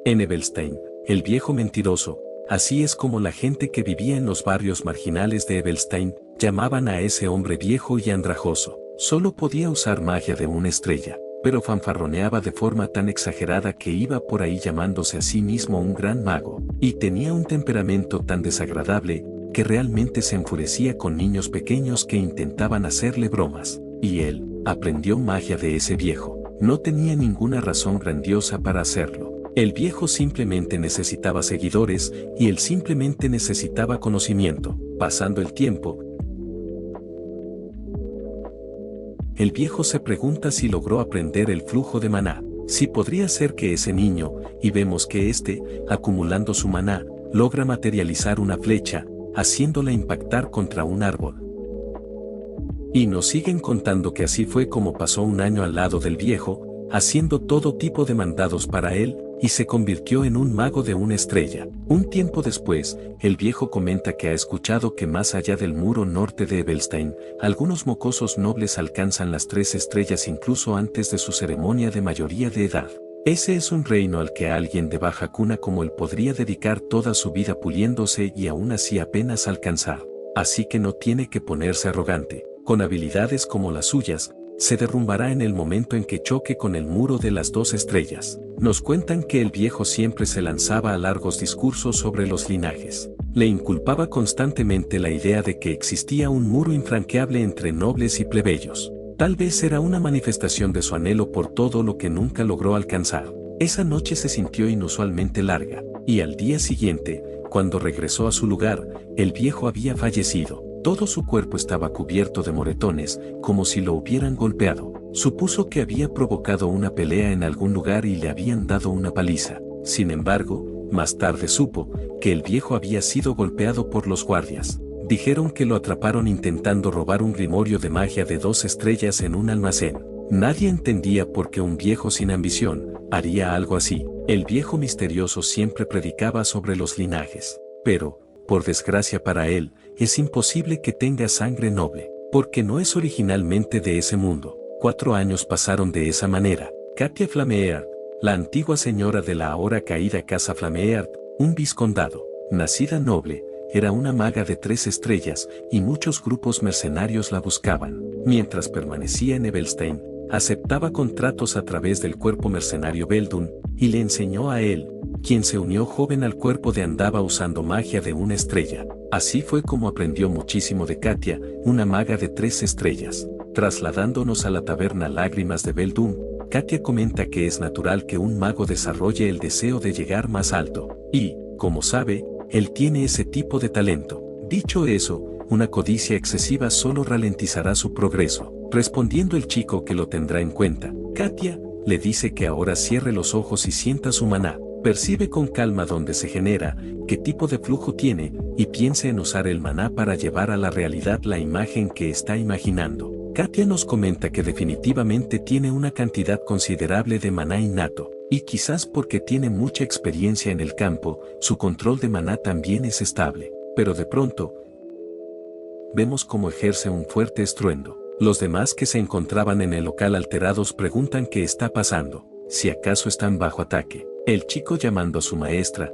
En Edelstein, el viejo mentiroso, así es como la gente que vivía en los barrios marginales de Edelstein, llamaban a ese hombre viejo y andrajoso. Solo podía usar magia de una estrella, pero fanfarroneaba de forma tan exagerada que iba por ahí llamándose a sí mismo un gran mago, y tenía un temperamento tan desagradable, que realmente se enfurecía con niños pequeños que intentaban hacerle bromas, y él aprendió magia de ese viejo. No tenía ninguna razón grandiosa para hacerlo. El viejo simplemente necesitaba seguidores, y él simplemente necesitaba conocimiento. Pasando el tiempo, el viejo se pregunta si logró aprender el flujo de maná. Si podría ser que ese niño, y vemos que acumulando su maná, logra materializar una flecha, haciéndola impactar contra un árbol. Y nos siguen contando que así fue como pasó un año al lado del viejo, haciendo todo tipo de mandados para él, y se convirtió en un mago de una estrella. Un tiempo después, el viejo comenta que ha escuchado que más allá del muro norte de Edelstein, algunos mocosos nobles alcanzan las 3 estrellas incluso antes de su ceremonia de mayoría de edad. Ese es un reino al que alguien de baja cuna como él podría dedicar toda su vida puliéndose y aún así apenas alcanzar. Así que no tiene que ponerse arrogante. Con habilidades como las suyas, se derrumbará en el momento en que choque con el muro de las 2 estrellas. Nos cuentan que el viejo siempre se lanzaba a largos discursos sobre los linajes. Le inculpaba constantemente la idea de que existía un muro infranqueable entre nobles y plebeyos. Tal vez era una manifestación de su anhelo por todo lo que nunca logró alcanzar. Esa noche se sintió inusualmente larga, y al día siguiente, cuando regresó a su lugar, el viejo había fallecido. Todo su cuerpo estaba cubierto de moretones, como si lo hubieran golpeado. Supuso que había provocado una pelea en algún lugar y le habían dado una paliza. Sin embargo, más tarde supo que el viejo había sido golpeado por los guardias. Dijeron que lo atraparon intentando robar un grimorio de magia de 2 estrellas en un almacén. Nadie entendía por qué un viejo sin ambición haría algo así. El viejo misterioso siempre predicaba sobre los linajes. Pero, por desgracia para él, es imposible que tenga sangre noble, porque no es originalmente de ese mundo. 4 años pasaron de esa manera. Katia Flameart, la antigua señora de la ahora caída Casa Flameart, un vizcondado, nacida noble, era una maga de 3 estrellas, y muchos grupos mercenarios la buscaban. Mientras permanecía en Edelstein, aceptaba contratos a través del cuerpo mercenario Beldun, y le enseñó a él, quien se unió joven al cuerpo de Andava usando magia de una estrella. Así fue como aprendió muchísimo de Katia, una maga de 3 estrellas. Trasladándonos a la taberna Lágrimas de Beldun, Katia comenta que es natural que un mago desarrolle el deseo de llegar más alto, y, como sabe, él tiene ese tipo de talento. Dicho eso, una codicia excesiva solo ralentizará su progreso. Respondiendo el chico que lo tendrá en cuenta, Katia le dice que ahora cierre los ojos y sienta su maná. Percibe con calma dónde se genera, qué tipo de flujo tiene, y piense en usar el maná para llevar a la realidad la imagen que está imaginando. Katia nos comenta que definitivamente tiene una cantidad considerable de maná innato, y quizás porque tiene mucha experiencia en el campo, su control de maná también es estable. Pero de pronto, vemos cómo ejerce un fuerte estruendo. Los demás que se encontraban en el local alterados preguntan qué está pasando, si acaso están bajo ataque. El chico llamando a su maestra,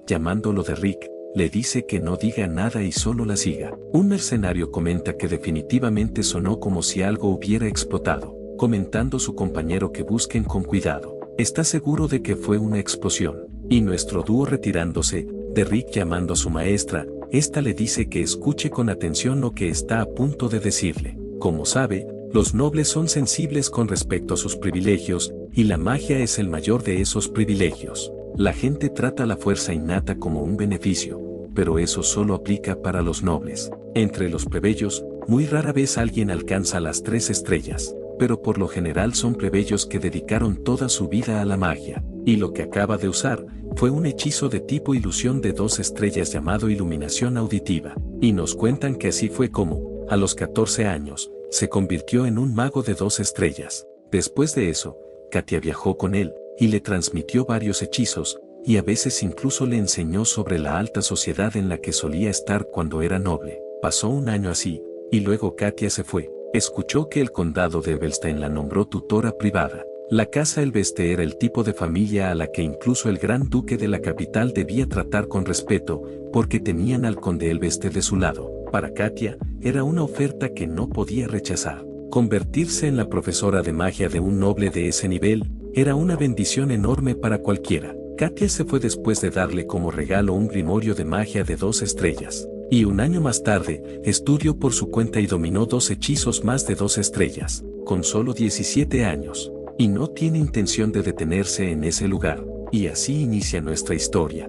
llamándolo de Rick, le dice que no diga nada y solo la siga. Un mercenario comenta que definitivamente sonó como si algo hubiera explotado, comentando su compañero que busquen con cuidado. Está seguro de que fue una explosión. Y nuestro dúo retirándose, de Rick llamando a su maestra, le dice que escuche con atención lo que está a punto de decirle. Como sabe, los nobles son sensibles con respecto a sus privilegios, y la magia es el mayor de esos privilegios. La gente trata la fuerza innata como un beneficio, pero eso solo aplica para los nobles. Entre los plebeyos, muy rara vez alguien alcanza las 3 estrellas, pero por lo general son plebeyos que dedicaron toda su vida a la magia, y lo que acaba de usar fue un hechizo de tipo ilusión de 2 estrellas llamado iluminación auditiva, y nos cuentan que así fue como, a los 14 años, se convirtió en un mago de 2 estrellas. Después de eso, Katia viajó con él, y le transmitió varios hechizos, y a veces incluso le enseñó sobre la alta sociedad en la que solía estar cuando era noble. Pasó un año así, y luego Katia se fue. Escuchó que el condado de Edelstein la nombró tutora privada. La casa Elveste era el tipo de familia a la que incluso el gran duque de la capital debía tratar con respeto, porque tenían al conde Elveste de su lado. Para Katia, era una oferta que no podía rechazar. Convertirse en la profesora de magia de un noble de ese nivel, era una bendición enorme para cualquiera. Katia se fue después de darle como regalo un grimorio de magia de 2 estrellas. Y un año más tarde, estudió por su cuenta y dominó 2 hechizos más de 2 estrellas, con solo 17 años. Y no tiene intención de detenerse en ese lugar. Y así inicia nuestra historia.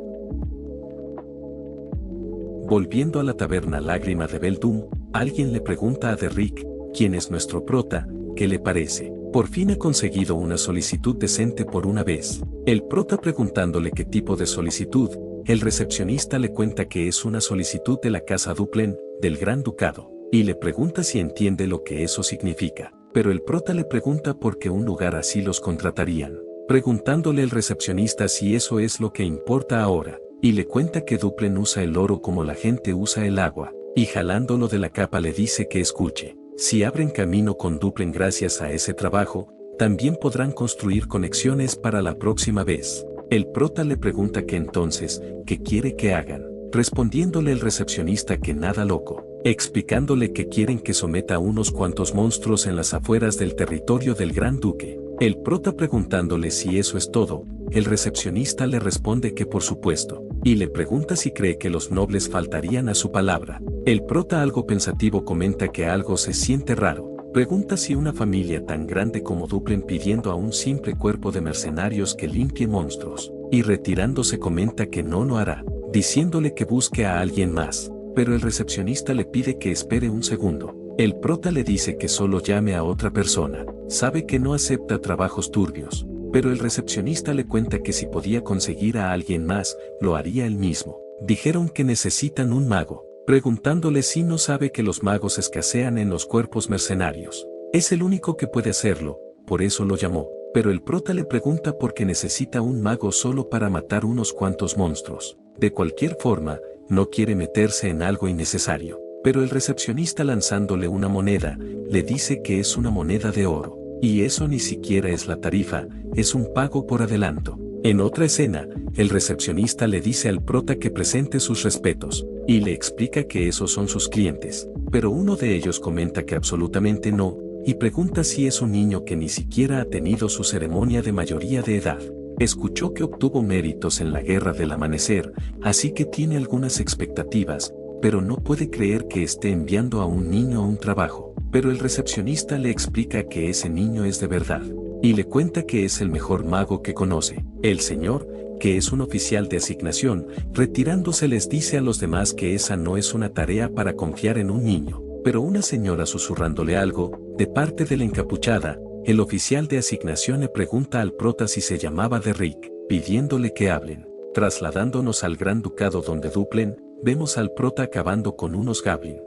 Volviendo a la taberna Lágrima de Beldum, alguien le pregunta a Derrick, quien es nuestro prota, ¿qué le parece? Por fin ha conseguido una solicitud decente por una vez. El prota preguntándole qué tipo de solicitud, el recepcionista le cuenta que es una solicitud de la casa Duplen, del Gran Ducado, y le pregunta si entiende lo que eso significa. Pero el prota le pregunta por qué un lugar así los contratarían, preguntándole el recepcionista si eso es lo que importa ahora, y le cuenta que Duplen usa el oro como la gente usa el agua, y jalándolo de la capa le dice que escuche. Si abren camino con Duplen gracias a ese trabajo, también podrán construir conexiones para la próxima vez. El prota le pregunta que entonces, ¿qué quiere que hagan? Respondiéndole el recepcionista que nada loco, explicándole que quieren que someta a unos cuantos monstruos en las afueras del territorio del Gran Duque. El prota preguntándole si eso es todo, el recepcionista le responde que por supuesto, y le pregunta si cree que los nobles faltarían a su palabra. El prota algo pensativo comenta que algo se siente raro. Pregunta si una familia tan grande como Duplen pidiendo a un simple cuerpo de mercenarios que limpie monstruos, y retirándose comenta que no lo hará, diciéndole que busque a alguien más, pero el recepcionista le pide que espere un segundo. El prota le dice que solo llame a otra persona, sabe que no acepta trabajos turbios, pero el recepcionista le cuenta que si podía conseguir a alguien más, lo haría él mismo. Dijeron que necesitan un mago, preguntándole si no sabe que los magos escasean en los cuerpos mercenarios. Es el único que puede hacerlo, por eso lo llamó, pero el prota le pregunta por qué necesita un mago solo para matar unos cuantos monstruos. De cualquier forma, no quiere meterse en algo innecesario, pero el recepcionista lanzándole una moneda, le dice que es una moneda de oro, y eso ni siquiera es la tarifa, es un pago por adelanto. En otra escena, el recepcionista le dice al prota que presente sus respetos, y le explica que esos son sus clientes, pero uno de ellos comenta que absolutamente no, y pregunta si es un niño que ni siquiera ha tenido su ceremonia de mayoría de edad. Escuchó que obtuvo méritos en la Guerra del Amanecer, así que tiene algunas expectativas, pero no puede creer que esté enviando a un niño a un trabajo. Pero el recepcionista le explica que ese niño es de verdad, y le cuenta que es el mejor mago que conoce. El señor, que es un oficial de asignación, retirándose les dice a los demás que esa no es una tarea para confiar en un niño, pero una señora susurrándole algo, de parte de la encapuchada, el oficial de asignación le pregunta al prota si se llamaba Derrick, pidiéndole que hablen. Trasladándonos al Gran Ducado donde Duplen, vemos al prota acabando con unos goblin.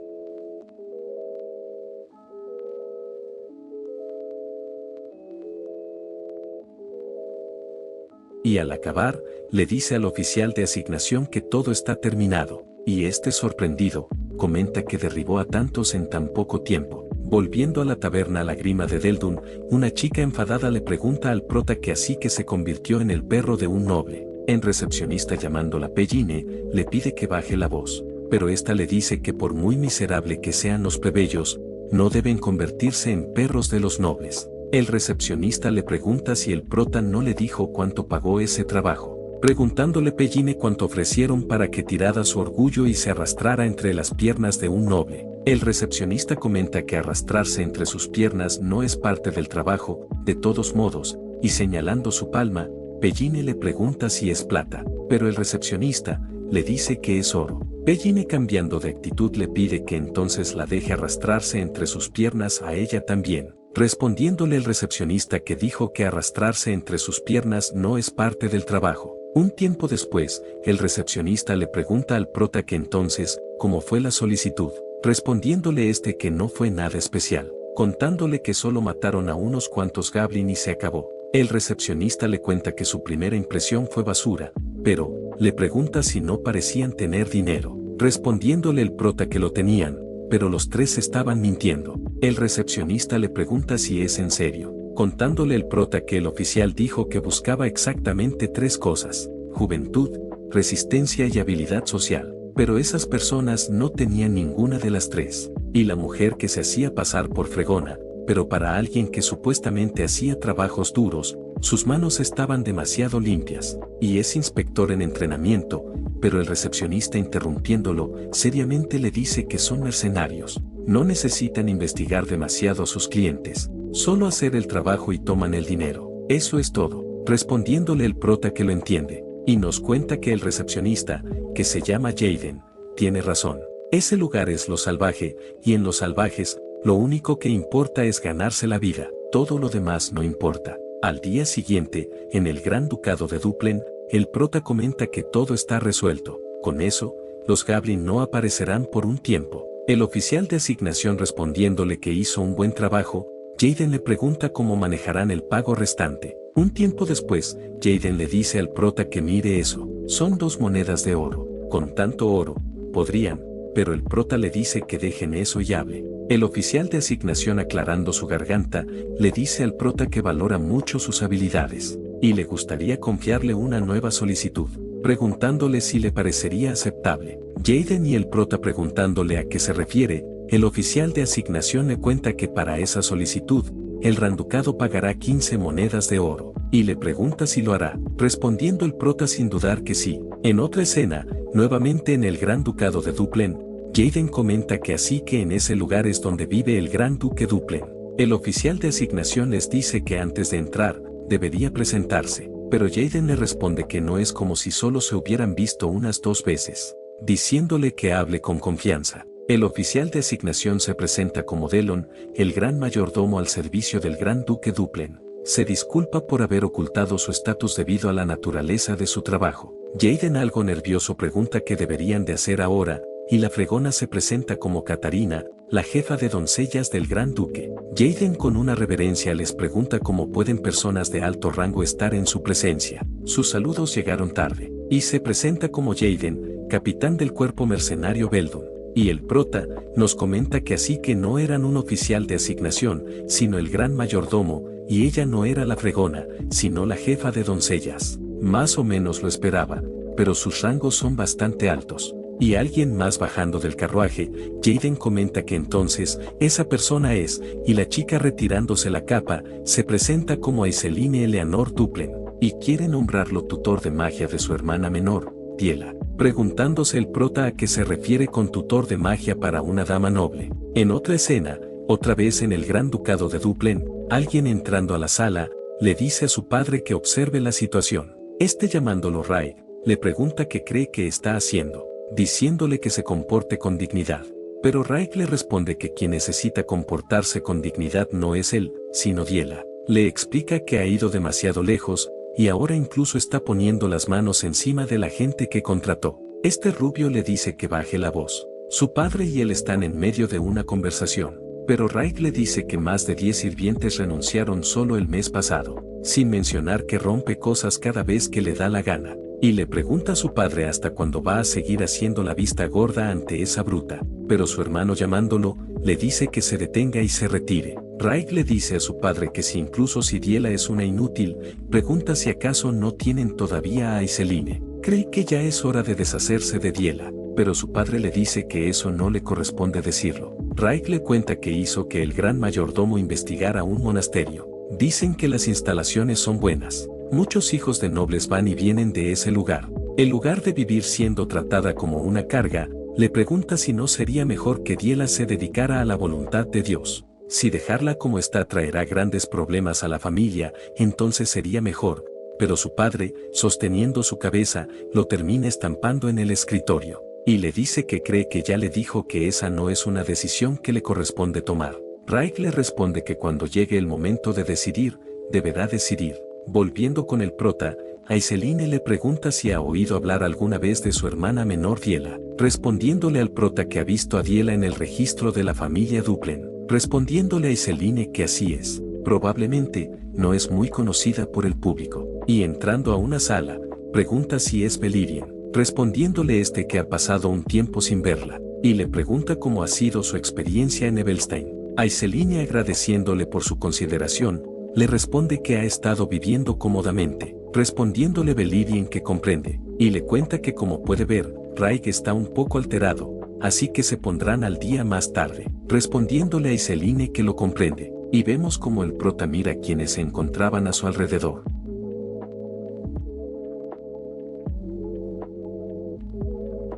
Y al acabar, le dice al oficial de asignación que todo está terminado, y este sorprendido, comenta que derribó a tantos en tan poco tiempo. Volviendo a la taberna Lágrima de Beldum, una chica enfadada le pregunta al prota que así que se convirtió en el perro de un noble. En recepcionista llamándola Pelline, le pide que baje la voz, pero esta le dice que por muy miserable que sean los plebeyos, no deben convertirse en perros de los nobles. El recepcionista le pregunta si el prota no le dijo cuánto pagó ese trabajo, preguntándole Pelline cuánto ofrecieron para que tirara su orgullo y se arrastrara entre las piernas de un noble. El recepcionista comenta que arrastrarse entre sus piernas no es parte del trabajo, de todos modos, y señalando su palma, Pelline le pregunta si es plata, pero el recepcionista le dice que es oro. Pelline cambiando de actitud le pide que entonces la deje arrastrarse entre sus piernas a ella también, respondiéndole el recepcionista que dijo que arrastrarse entre sus piernas no es parte del trabajo. Un tiempo después, el recepcionista le pregunta al prota que entonces, ¿cómo fue la solicitud? Respondiéndole este que no fue nada especial, contándole que solo mataron a unos cuantos goblin y se acabó. El recepcionista le cuenta que su primera impresión fue basura, pero le pregunta si no parecían tener dinero, respondiéndole el prota que lo tenían, pero los tres estaban mintiendo. El recepcionista le pregunta si es en serio, contándole el prota que el oficial dijo que buscaba exactamente 3 cosas: juventud, resistencia y habilidad social. Pero esas personas no tenían ninguna de las 3. Y la mujer que se hacía pasar por fregona, pero para alguien que supuestamente hacía trabajos duros, sus manos estaban demasiado limpias, y es inspector en entrenamiento, pero el recepcionista, interrumpiéndolo, seriamente le dice que son mercenarios. No necesitan investigar demasiado a sus clientes, solo hacer el trabajo y toman el dinero. Eso es todo, respondiéndole el prota que lo entiende, y nos cuenta que el recepcionista, que se llama Jaden, tiene razón. Ese lugar es lo salvaje, y en los salvajes, lo único que importa es ganarse la vida, todo lo demás no importa. Al día siguiente, en el Gran Ducado de Duplen, el prota comenta que todo está resuelto. Con eso, los Goblin no aparecerán por un tiempo. El oficial de asignación, respondiéndole que hizo un buen trabajo, Jaden le pregunta cómo manejarán el pago restante. Un tiempo después, Jaden le dice al prota que mire eso, son 2 monedas de oro. Con tanto oro, podrían, pero el prota le dice que dejen eso y hable. El oficial de asignación, aclarando su garganta, le dice al prota que valora mucho sus habilidades, y le gustaría confiarle una nueva solicitud, preguntándole si le parecería aceptable. Jaden y el prota preguntándole a qué se refiere, el oficial de asignación le cuenta que para esa solicitud, el Randucado pagará 15 monedas de oro, y le pregunta si lo hará, respondiendo el prota sin dudar que sí. En otra escena, nuevamente en el Gran Ducado de Duplen, Jaden comenta que así que en ese lugar es donde vive el Gran Duque Duplen. El oficial de asignación les dice que antes de entrar, debería presentarse, pero Jaden le responde que no es como si solo se hubieran visto unas 2 veces, diciéndole que hable con confianza. El oficial de asignación se presenta como Delon, el gran mayordomo al servicio del Gran Duque Duplen. Se disculpa por haber ocultado su estatus debido a la naturaleza de su trabajo. Jaden, algo nervioso, pregunta qué deberían de hacer ahora, y la fregona se presenta como Catarina, la jefa de doncellas del Gran Duque. Jaden, con una reverencia, les pregunta cómo pueden personas de alto rango estar en su presencia. Sus saludos llegaron tarde, y se presenta como Jaden, capitán del cuerpo mercenario Beldon. Y el prota nos comenta que así que no eran un oficial de asignación, sino el gran mayordomo, y ella no era la fregona, sino la jefa de doncellas. Más o menos lo esperaba, pero sus rangos son bastante altos. Y alguien más bajando del carruaje, Jaden comenta que entonces, esa persona es, y la chica, retirándose la capa, se presenta como Aiseline Eleanor Duplen, y quiere nombrarlo tutor de magia de su hermana menor, Diela, preguntándose el prota a qué se refiere con tutor de magia para una dama noble. En otra escena, otra vez en el Gran Ducado de Duplen, alguien entrando a la sala, le dice a su padre que observe la situación. Este, llamándolo Ray, le pregunta qué cree que está haciendo, diciéndole que se comporte con dignidad. Pero Ray le responde que quien necesita comportarse con dignidad no es él, sino Diela. Le explica que ha ido demasiado lejos, y ahora incluso está poniendo las manos encima de la gente que contrató. Este rubio le dice que baje la voz. Su padre y él están en medio de una conversación, pero Ray le dice que más de 10 sirvientes renunciaron solo el mes pasado, sin mencionar que rompe cosas cada vez que le da la gana. Y le pregunta a su padre hasta cuándo va a seguir haciendo la vista gorda ante esa bruta, pero su hermano, llamándolo, le dice que se detenga y se retire. Ray le dice a su padre que incluso si Diela es una inútil, pregunta si acaso no tienen todavía a Aiseline. Cree que ya es hora de deshacerse de Diela, pero su padre le dice que eso no le corresponde decirlo. Ray le cuenta que hizo que el gran mayordomo investigara un monasterio. Dicen que las instalaciones son buenas. Muchos hijos de nobles van y vienen de ese lugar. En lugar de vivir siendo tratada como una carga, le pregunta si no sería mejor que Diela se dedicara a la voluntad de Dios. Si dejarla como está traerá grandes problemas a la familia, entonces sería mejor. Pero su padre, sosteniendo su cabeza, lo termina estampando en el escritorio. Y le dice que cree que ya le dijo que esa no es una decisión que le corresponde tomar. Ray le responde que cuando llegue el momento de decidir, deberá decidir. Volviendo con el prota, Aiseline le pregunta si ha oído hablar alguna vez de su hermana menor Diela, respondiéndole al prota que ha visto a Diela en el registro de la familia Duplen, respondiéndole a Aiseline que así es, probablemente, no es muy conocida por el público, y entrando a una sala, pregunta si es Beleriand, respondiéndole que ha pasado un tiempo sin verla, y le pregunta cómo ha sido su experiencia en Evelstein. Aiseline, agradeciéndole por su consideración, le responde que ha estado viviendo cómodamente, respondiéndole Belirien que comprende, y le cuenta que como puede ver, Raig está un poco alterado, así que se pondrán al día más tarde, respondiéndole a Iseline que lo comprende, y vemos como el prota mira a quienes se encontraban a su alrededor.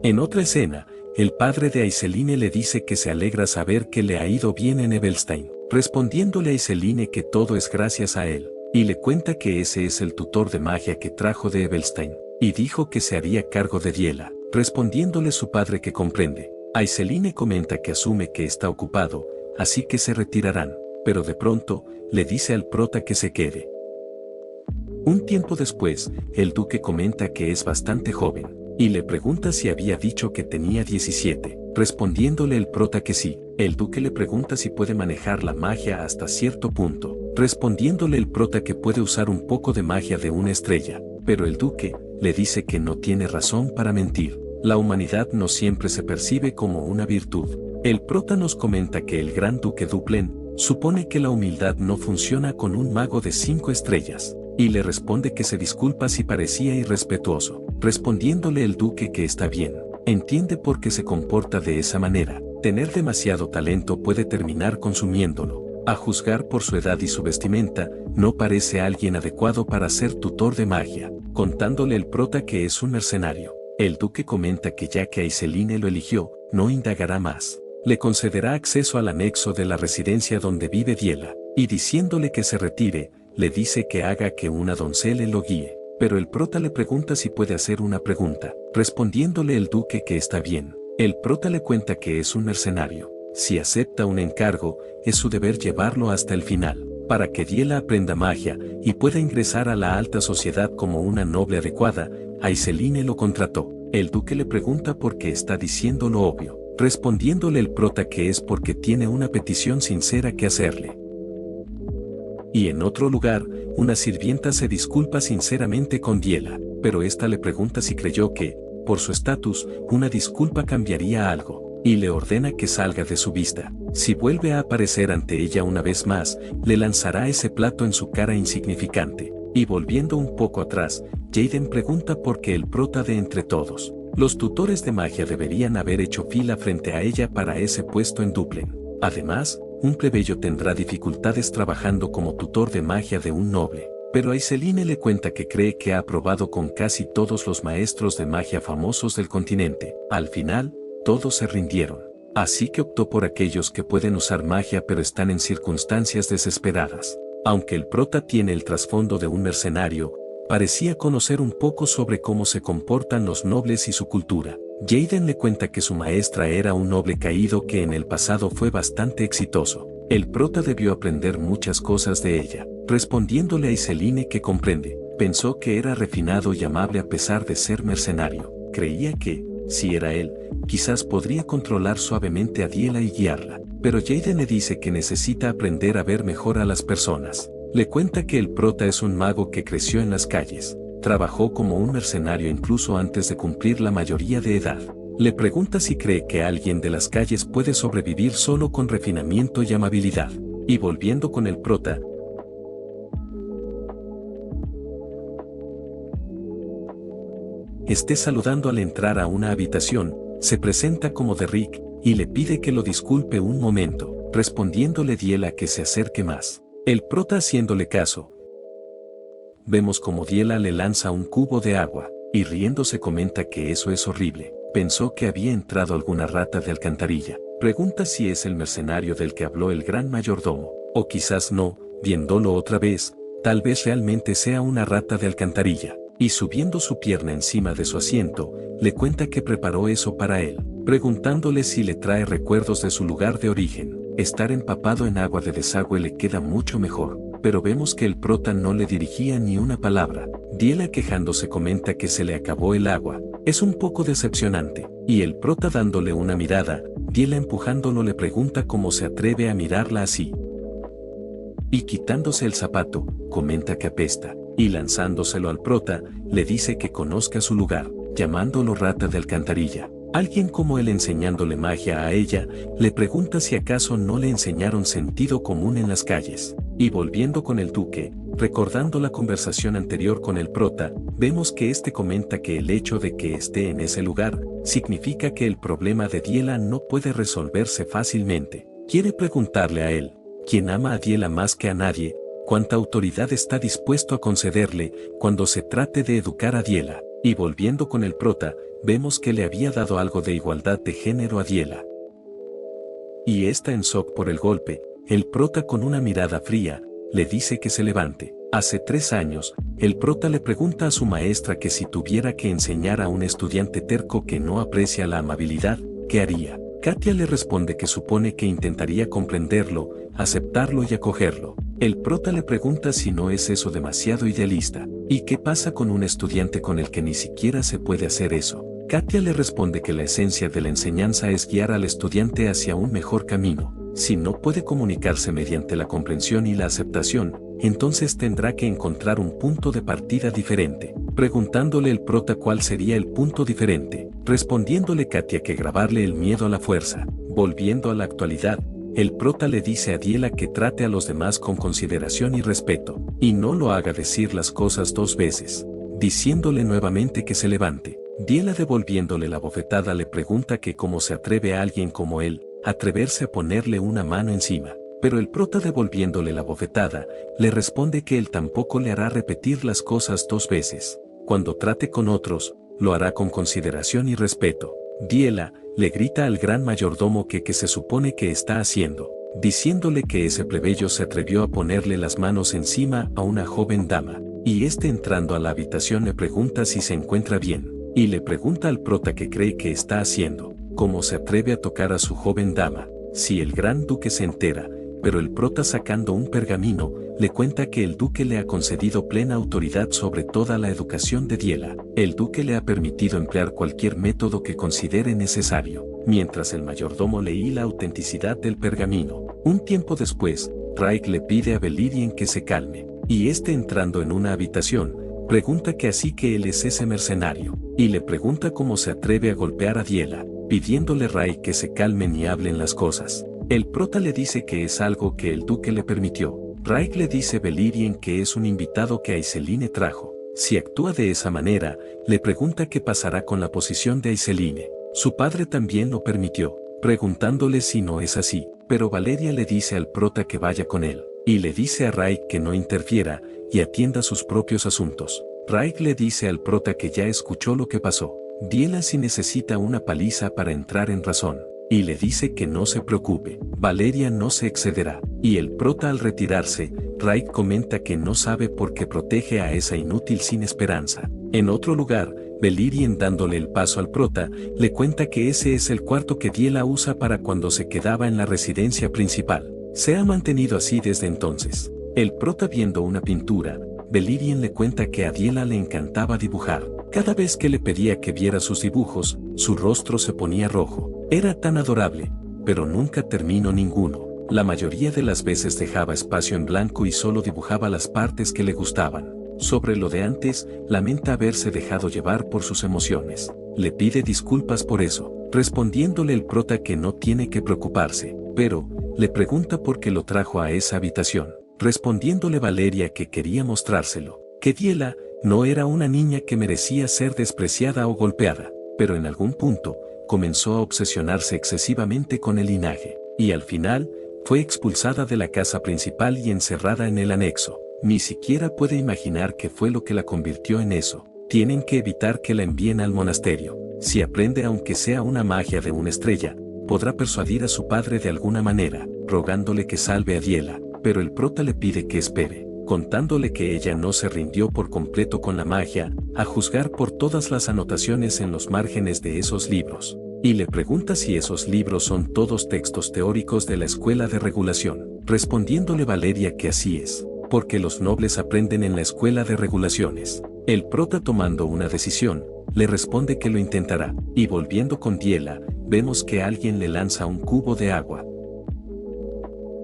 En otra escena, el padre de Iseline le dice que se alegra saber que le ha ido bien en Evelstein, respondiéndole a Iseline que todo es gracias a él, y le cuenta que ese es el tutor de magia que trajo de Evelstein, y dijo que se haría cargo de Diela, respondiéndole su padre que comprende. Iseline comenta que asume que está ocupado, así que se retirarán, pero de pronto, le dice al prota que se quede. Un tiempo después, el duque comenta que es bastante joven, y le pregunta si había dicho que tenía 17, respondiéndole el prota que sí. El duque le pregunta si puede manejar la magia hasta cierto punto, respondiéndole el prota que puede usar un poco de magia de una estrella, pero el duque le dice que no tiene razón para mentir. La humanidad no siempre se percibe como una virtud. El prota nos comenta que el gran duque Duplen supone que la humildad no funciona con un mago de 5 estrellas, y le responde que se disculpa si parecía irrespetuoso, respondiéndole el duque que está bien, entiende por qué se comporta de esa manera. Tener demasiado talento puede terminar consumiéndolo. A juzgar por su edad y su vestimenta, no parece alguien adecuado para ser tutor de magia, contándole el prota que es un mercenario. El duque comenta que ya que Iseline lo eligió, no indagará más. Le concederá acceso al anexo de la residencia donde vive Diela, y diciéndole que se retire, le dice que haga que una doncella lo guíe. Pero el prota le pregunta si puede hacer una pregunta, respondiéndole el duque que está bien. El prota le cuenta que es un mercenario. Si acepta un encargo, es su deber llevarlo hasta el final, para que Diela aprenda magia y pueda ingresar a la alta sociedad como una noble adecuada. Iseline lo contrató. El duque le pregunta por qué está diciendo lo obvio, respondiéndole el prota que es porque tiene una petición sincera que hacerle. Y en otro lugar, una sirvienta se disculpa sinceramente con Diela, pero esta le pregunta si creyó que, por su estatus, una disculpa cambiaría algo, y le ordena que salga de su vista. Si vuelve a aparecer ante ella una vez más, le lanzará ese plato en su cara insignificante. Y volviendo un poco atrás, Jaden pregunta por qué el prota de entre todos los tutores de magia deberían haber hecho fila frente a ella para ese puesto en Duplen. Además, un plebeyo tendrá dificultades trabajando como tutor de magia de un noble. Pero Iseline le cuenta que cree que ha probado con casi todos los maestros de magia famosos del continente. Al final, todos se rindieron. Así que optó por aquellos que pueden usar magia pero están en circunstancias desesperadas. Aunque el prota tiene el trasfondo de un mercenario, parecía conocer un poco sobre cómo se comportan los nobles y su cultura. Jaden le cuenta que su maestra era un noble caído que en el pasado fue bastante exitoso. El prota debió aprender muchas cosas de ella, respondiéndole a Iseline que comprende. Pensó que era refinado y amable a pesar de ser mercenario. Creía que, si era él, quizás podría controlar suavemente a Diela y guiarla. Pero Jaden le dice que necesita aprender a ver mejor a las personas. Le cuenta que el prota es un mago que creció en las calles. Trabajó como un mercenario incluso antes de cumplir la mayoría de edad. Le pregunta si cree que alguien de las calles puede sobrevivir solo con refinamiento y amabilidad. Y volviendo con el prota, esté saludando al entrar a una habitación, se presenta como Derrick, y le pide que lo disculpe un momento, respondiéndole Diela que se acerque más. El prota haciéndole caso. Vemos como Diela le lanza un cubo de agua, y riéndose comenta que eso es horrible. Pensó que había entrado alguna rata de alcantarilla. Pregunta si es el mercenario del que habló el gran mayordomo, o quizás no, viéndolo otra vez, tal vez realmente sea una rata de alcantarilla. Y subiendo su pierna encima de su asiento, le cuenta que preparó eso para él, preguntándole si le trae recuerdos de su lugar de origen. Estar empapado en agua de desagüe le queda mucho mejor, pero vemos que el prota no le dirigía ni una palabra. Diela quejándose comenta que se le acabó el agua. Es un poco decepcionante, y el prota dándole una mirada, Diela empujándolo le pregunta cómo se atreve a mirarla así. Y quitándose el zapato, comenta que apesta, y lanzándoselo al prota, le dice que conozca su lugar, llamándolo rata de alcantarilla. Alguien como él enseñándole magia a ella, le pregunta si acaso no le enseñaron sentido común en las calles. Y volviendo con el duque, recordando la conversación anterior con el prota, vemos que este comenta que el hecho de que esté en ese lugar, significa que el problema de Diela no puede resolverse fácilmente. Quiere preguntarle a él, quien ama a Diela más que a nadie, cuánta autoridad está dispuesto a concederle cuando se trate de educar a Diela. Y volviendo con el prota, vemos que le había dado algo de igualdad de género a Diela. Y está en shock por el golpe. El prota, con una mirada fría, le dice que se levante. Hace 3 años, el prota le pregunta a su maestra que si tuviera que enseñar a un estudiante terco que no aprecia la amabilidad, ¿qué haría? Katia le responde que supone que intentaría comprenderlo, aceptarlo y acogerlo. El prota le pregunta si no es eso demasiado idealista. ¿Y qué pasa con un estudiante con el que ni siquiera se puede hacer eso? Katia le responde que la esencia de la enseñanza es guiar al estudiante hacia un mejor camino. Si no puede comunicarse mediante la comprensión y la aceptación, entonces tendrá que encontrar un punto de partida diferente. Preguntándole el prota cuál sería el punto diferente, respondiéndole Katia que grabarle el miedo a la fuerza. Volviendo a la actualidad, el prota le dice a Diela que trate a los demás con consideración y respeto, y no lo haga decir las cosas 2 veces, diciéndole nuevamente que se levante. Diela, devolviéndole la bofetada, le pregunta que cómo se atreve a alguien como él, atreverse a ponerle una mano encima. Pero el prota, devolviéndole la bofetada, le responde que él tampoco le hará repetir las cosas 2 veces. Cuando trate con otros, lo hará con consideración y respeto. Diela le grita al gran mayordomo que se supone que está haciendo, diciéndole que ese plebeyo se atrevió a ponerle las manos encima a una joven dama, y entrando a la habitación le pregunta si se encuentra bien, y le pregunta al prota qué cree que está haciendo, cómo se atreve a tocar a su joven dama. Si el gran duque se entera, pero el prota, sacando un pergamino, le cuenta que el duque le ha concedido plena autoridad sobre toda la educación de Diela. El duque le ha permitido emplear cualquier método que considere necesario. Mientras el mayordomo leía la autenticidad del pergamino, un tiempo después, Raik le pide a Belirien que se calme, y entrando en una habitación, pregunta que así que él es ese mercenario, y le pregunta cómo se atreve a golpear a Diela, pidiéndole Raik que se calmen y hablen las cosas. El prota le dice que es algo que el duque le permitió. Raik le dice a Belirien que es un invitado que Aiseline trajo. Si actúa de esa manera, le pregunta qué pasará con la posición de Aiseline. Su padre también lo permitió, preguntándole si no es así, pero Valeria le dice al prota que vaya con él, y le dice a Raik que no interfiera y atienda sus propios asuntos. Raik le dice al prota que ya escuchó lo que pasó. Diela si necesita una paliza para entrar en razón, y le dice que no se preocupe, Valeria no se excederá. Y el prota, al retirarse, Raik comenta que no sabe por qué protege a esa inútil sin esperanza. En otro lugar, Belirien, dándole el paso al prota, le cuenta que ese es el cuarto que Diela usa para cuando se quedaba en la residencia principal. Se ha mantenido así desde entonces. El prota, viendo una pintura, Belirien le cuenta que a Diela le encantaba dibujar. Cada vez que le pedía que viera sus dibujos, su rostro se ponía rojo. Era tan adorable, pero nunca terminó ninguno. La mayoría de las veces dejaba espacio en blanco y solo dibujaba las partes que le gustaban. Sobre lo de antes, lamenta haberse dejado llevar por sus emociones. Le pide disculpas por eso, respondiéndole el prota que no tiene que preocuparse, pero le pregunta por qué lo trajo a esa habitación, respondiéndole Valeria que quería mostrárselo, que Diela no era una niña que merecía ser despreciada o golpeada, pero en algún punto comenzó a obsesionarse excesivamente con el linaje, y al final fue expulsada de la casa principal y encerrada en el anexo. Ni siquiera puede imaginar qué fue lo que la convirtió en eso. Tienen que evitar que la envíen al monasterio. Si aprende aunque sea una magia de una estrella, podrá persuadir a su padre de alguna manera, rogándole que salve a Diela, pero el prota le pide que espere, contándole que ella no se rindió por completo con la magia, a juzgar por todas las anotaciones en los márgenes de esos libros, y le pregunta si esos libros son todos textos teóricos de la escuela de regulación, respondiéndole Valeria que así es, porque los nobles aprenden en la escuela de regulaciones. El prota, tomando una decisión, le responde que lo intentará, y volviendo con Diela, vemos que alguien le lanza un cubo de agua.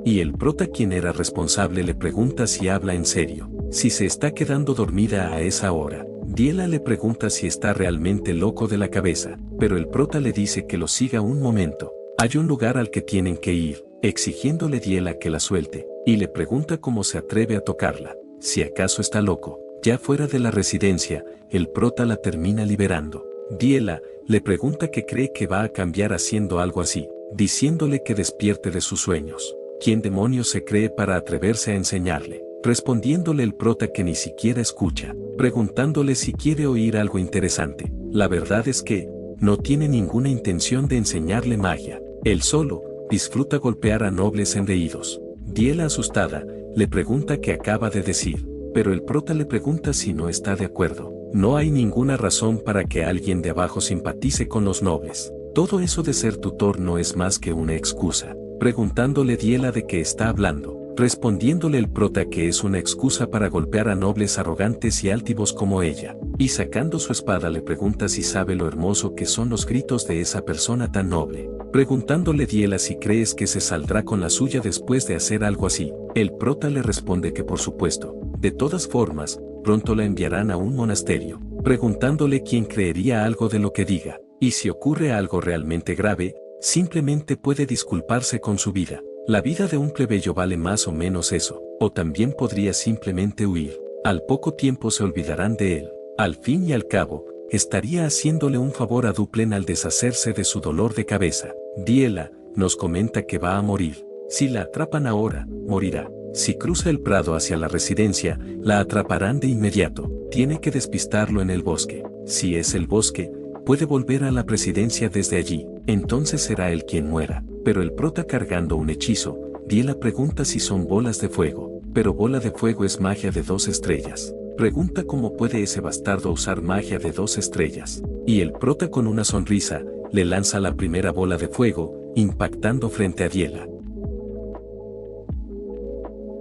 Y el prota, quien era responsable, le pregunta si habla en serio, si se está quedando dormida a esa hora. Diela le pregunta si está realmente loco de la cabeza, pero el prota le dice que lo siga un momento. Hay un lugar al que tienen que ir, exigiéndole Diela que la suelte, y le pregunta cómo se atreve a tocarla, si acaso está loco. Ya fuera de la residencia, el prota la termina liberando. Diela le pregunta qué cree que va a cambiar haciendo algo así, diciéndole que despierte de sus sueños. ¿Quién demonios se cree para atreverse a enseñarle? Respondiéndole el prota que ni siquiera escucha, preguntándole si quiere oír algo interesante. La verdad es que no tiene ninguna intención de enseñarle magia. Él solo disfruta golpear a nobles engreídos. Diela, asustada, le pregunta qué acaba de decir, pero el prota le pregunta si no está de acuerdo. No hay ninguna razón para que alguien de abajo simpatice con los nobles. Todo eso de ser tutor no es más que una excusa. Preguntándole Diela de qué está hablando, respondiéndole el prota que es una excusa para golpear a nobles arrogantes y altivos como ella, y sacando su espada le pregunta si sabe lo hermoso que son los gritos de esa persona tan noble. Preguntándole Diela si crees que se saldrá con la suya después de hacer algo así, el prota le responde que por supuesto. De todas formas, pronto la enviarán a un monasterio, preguntándole quién creería algo de lo que diga, y si ocurre algo realmente grave, simplemente puede disculparse con su vida. La vida de un plebeyo vale más o menos eso, o también podría simplemente huir. Al poco tiempo se olvidarán de él. Al fin y al cabo, estaría haciéndole un favor a Duplen al deshacerse de su dolor de cabeza. Diela nos comenta que va a morir. Si la atrapan ahora, morirá. Si cruza el prado hacia la residencia, la atraparán de inmediato. Tiene que despistarlo en el bosque. Si es el bosque, puede volver a la presidencia desde allí. Entonces será él quien muera. Pero el prota cargando un hechizo, Diela pregunta si son bolas de fuego. Pero bola de fuego es magia de 2 estrellas. Pregunta cómo puede ese bastardo usar magia de 2 estrellas. Y el prota con una sonrisa, le lanza la primera bola de fuego, impactando frente a Diela.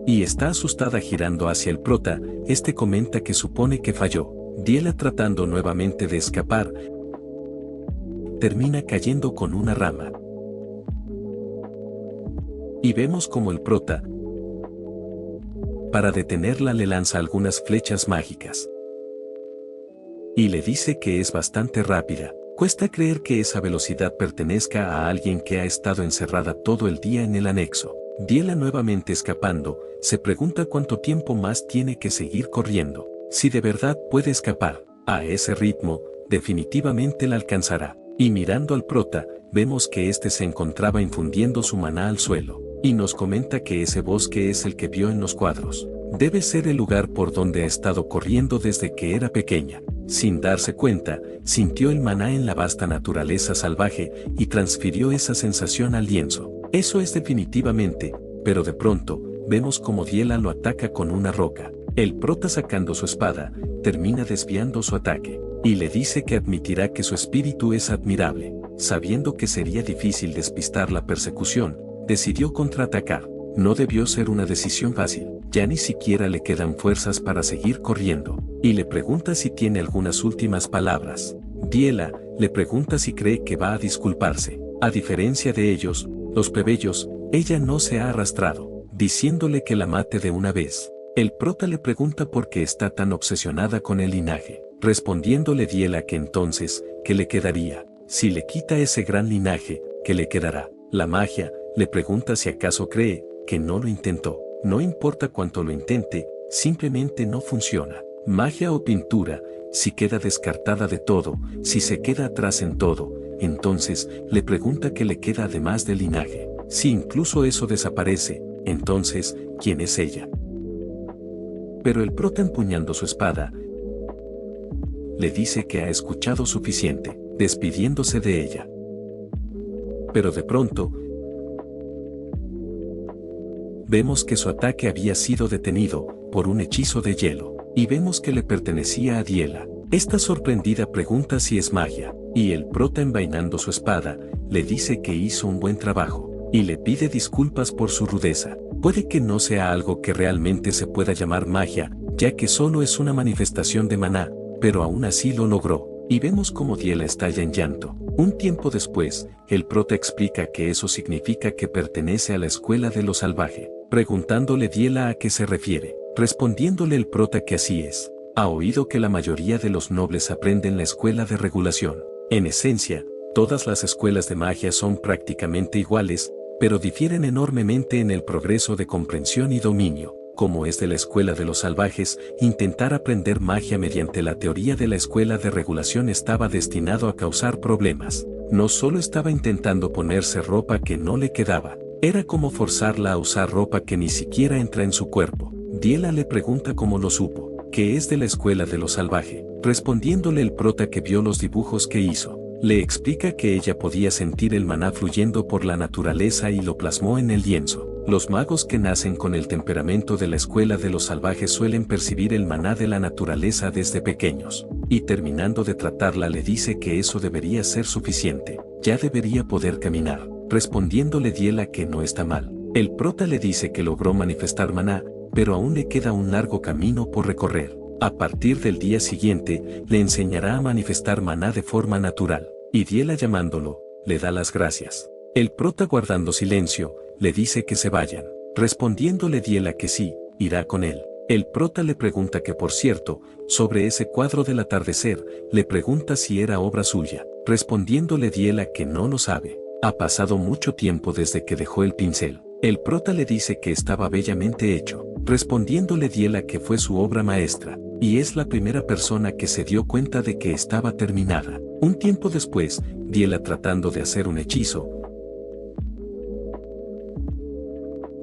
Y está asustada girando hacia el prota, este comenta que supone que falló. Diela tratando nuevamente de escapar, termina cayendo con una rama. Y vemos como el prota, para detenerla le lanza algunas flechas mágicas. Y le dice que es bastante rápida. Cuesta creer que esa velocidad pertenezca a alguien que ha estado encerrada todo el día en el anexo. Diela nuevamente escapando, se pregunta cuánto tiempo más tiene que seguir corriendo. Si de verdad puede escapar, a ese ritmo, definitivamente la alcanzará. Y mirando al prota, vemos que éste se encontraba infundiendo su maná al suelo. Y nos comenta que ese bosque es el que vio en los cuadros. Debe ser el lugar por donde ha estado corriendo desde que era pequeña. Sin darse cuenta, sintió el maná en la vasta naturaleza salvaje y transfirió esa sensación al lienzo. Eso es definitivamente, pero de pronto, vemos como Diela lo ataca con una roca. El prota sacando su espada, termina desviando su ataque, y le dice que admitirá que su espíritu es admirable. Sabiendo que sería difícil despistar la persecución, decidió contraatacar. No debió ser una decisión fácil, ya ni siquiera le quedan fuerzas para seguir corriendo, y le pregunta si tiene algunas últimas palabras. Diela le pregunta si cree que va a disculparse. A diferencia de ellos, los plebeyos, ella no se ha arrastrado, diciéndole que la mate de una vez. El prota le pregunta por qué está tan obsesionada con el linaje, respondiéndole Diela que entonces, ¿qué le quedaría? Si le quita ese gran linaje, ¿qué le quedará? La magia, le pregunta si acaso cree que no lo intentó. No importa cuánto lo intente, simplemente no funciona. Magia o pintura, si queda descartada de todo, si se queda atrás en todo, entonces le pregunta qué le queda además del linaje. Si incluso eso desaparece, entonces, ¿quién es ella? Pero el prota empuñando su espada, le dice que ha escuchado suficiente, despidiéndose de ella. Pero de pronto, vemos que su ataque había sido detenido por un hechizo de hielo, y vemos que le pertenecía a Diela. Esta sorprendida pregunta si es magia, y el prota envainando su espada, le dice que hizo un buen trabajo, y le pide disculpas por su rudeza. Puede que no sea algo que realmente se pueda llamar magia, ya que solo es una manifestación de maná, pero aún así lo logró, y vemos como Diela estalla en llanto. Un tiempo después, el prota explica que eso significa que pertenece a la escuela de lo salvaje, preguntándole Diela a qué se refiere, respondiéndole el prota que así es. Ha oído que la mayoría de los nobles aprenden la escuela de regulación. En esencia, todas las escuelas de magia son prácticamente iguales, pero difieren enormemente en el progreso de comprensión y dominio. Como es de la escuela de los salvajes, intentar aprender magia mediante la teoría de la escuela de regulación estaba destinado a causar problemas. No solo estaba intentando ponerse ropa que no le quedaba, era como forzarla a usar ropa que ni siquiera entra en su cuerpo. Diela le pregunta cómo lo supo, que es de la escuela de lo salvaje, respondiéndole el prota que vio los dibujos que hizo. Le explica que ella podía sentir el maná fluyendo por la naturaleza y lo plasmó en el lienzo. Los magos que nacen con el temperamento de la escuela de los salvajes suelen percibir el maná de la naturaleza desde pequeños. Y terminando de tratarla le dice que eso debería ser suficiente, ya debería poder caminar. Respondiéndole Diela que no está mal. El prota le dice que logró manifestar maná, pero aún le queda un largo camino por recorrer. A partir del día siguiente, le enseñará a manifestar maná de forma natural. Y Diela llamándolo, le da las gracias. El prota guardando silencio, le dice que se vayan. Respondiéndole Diela que sí, irá con él. El prota le pregunta que por cierto, sobre ese cuadro del atardecer, le pregunta si era obra suya. Respondiéndole Diela que no lo sabe. Ha pasado mucho tiempo desde que dejó el pincel. El prota le dice que estaba bellamente hecho. Respondiéndole Diela que fue su obra maestra, y es la primera persona que se dio cuenta de que estaba terminada. Un tiempo después, Diela tratando de hacer un hechizo,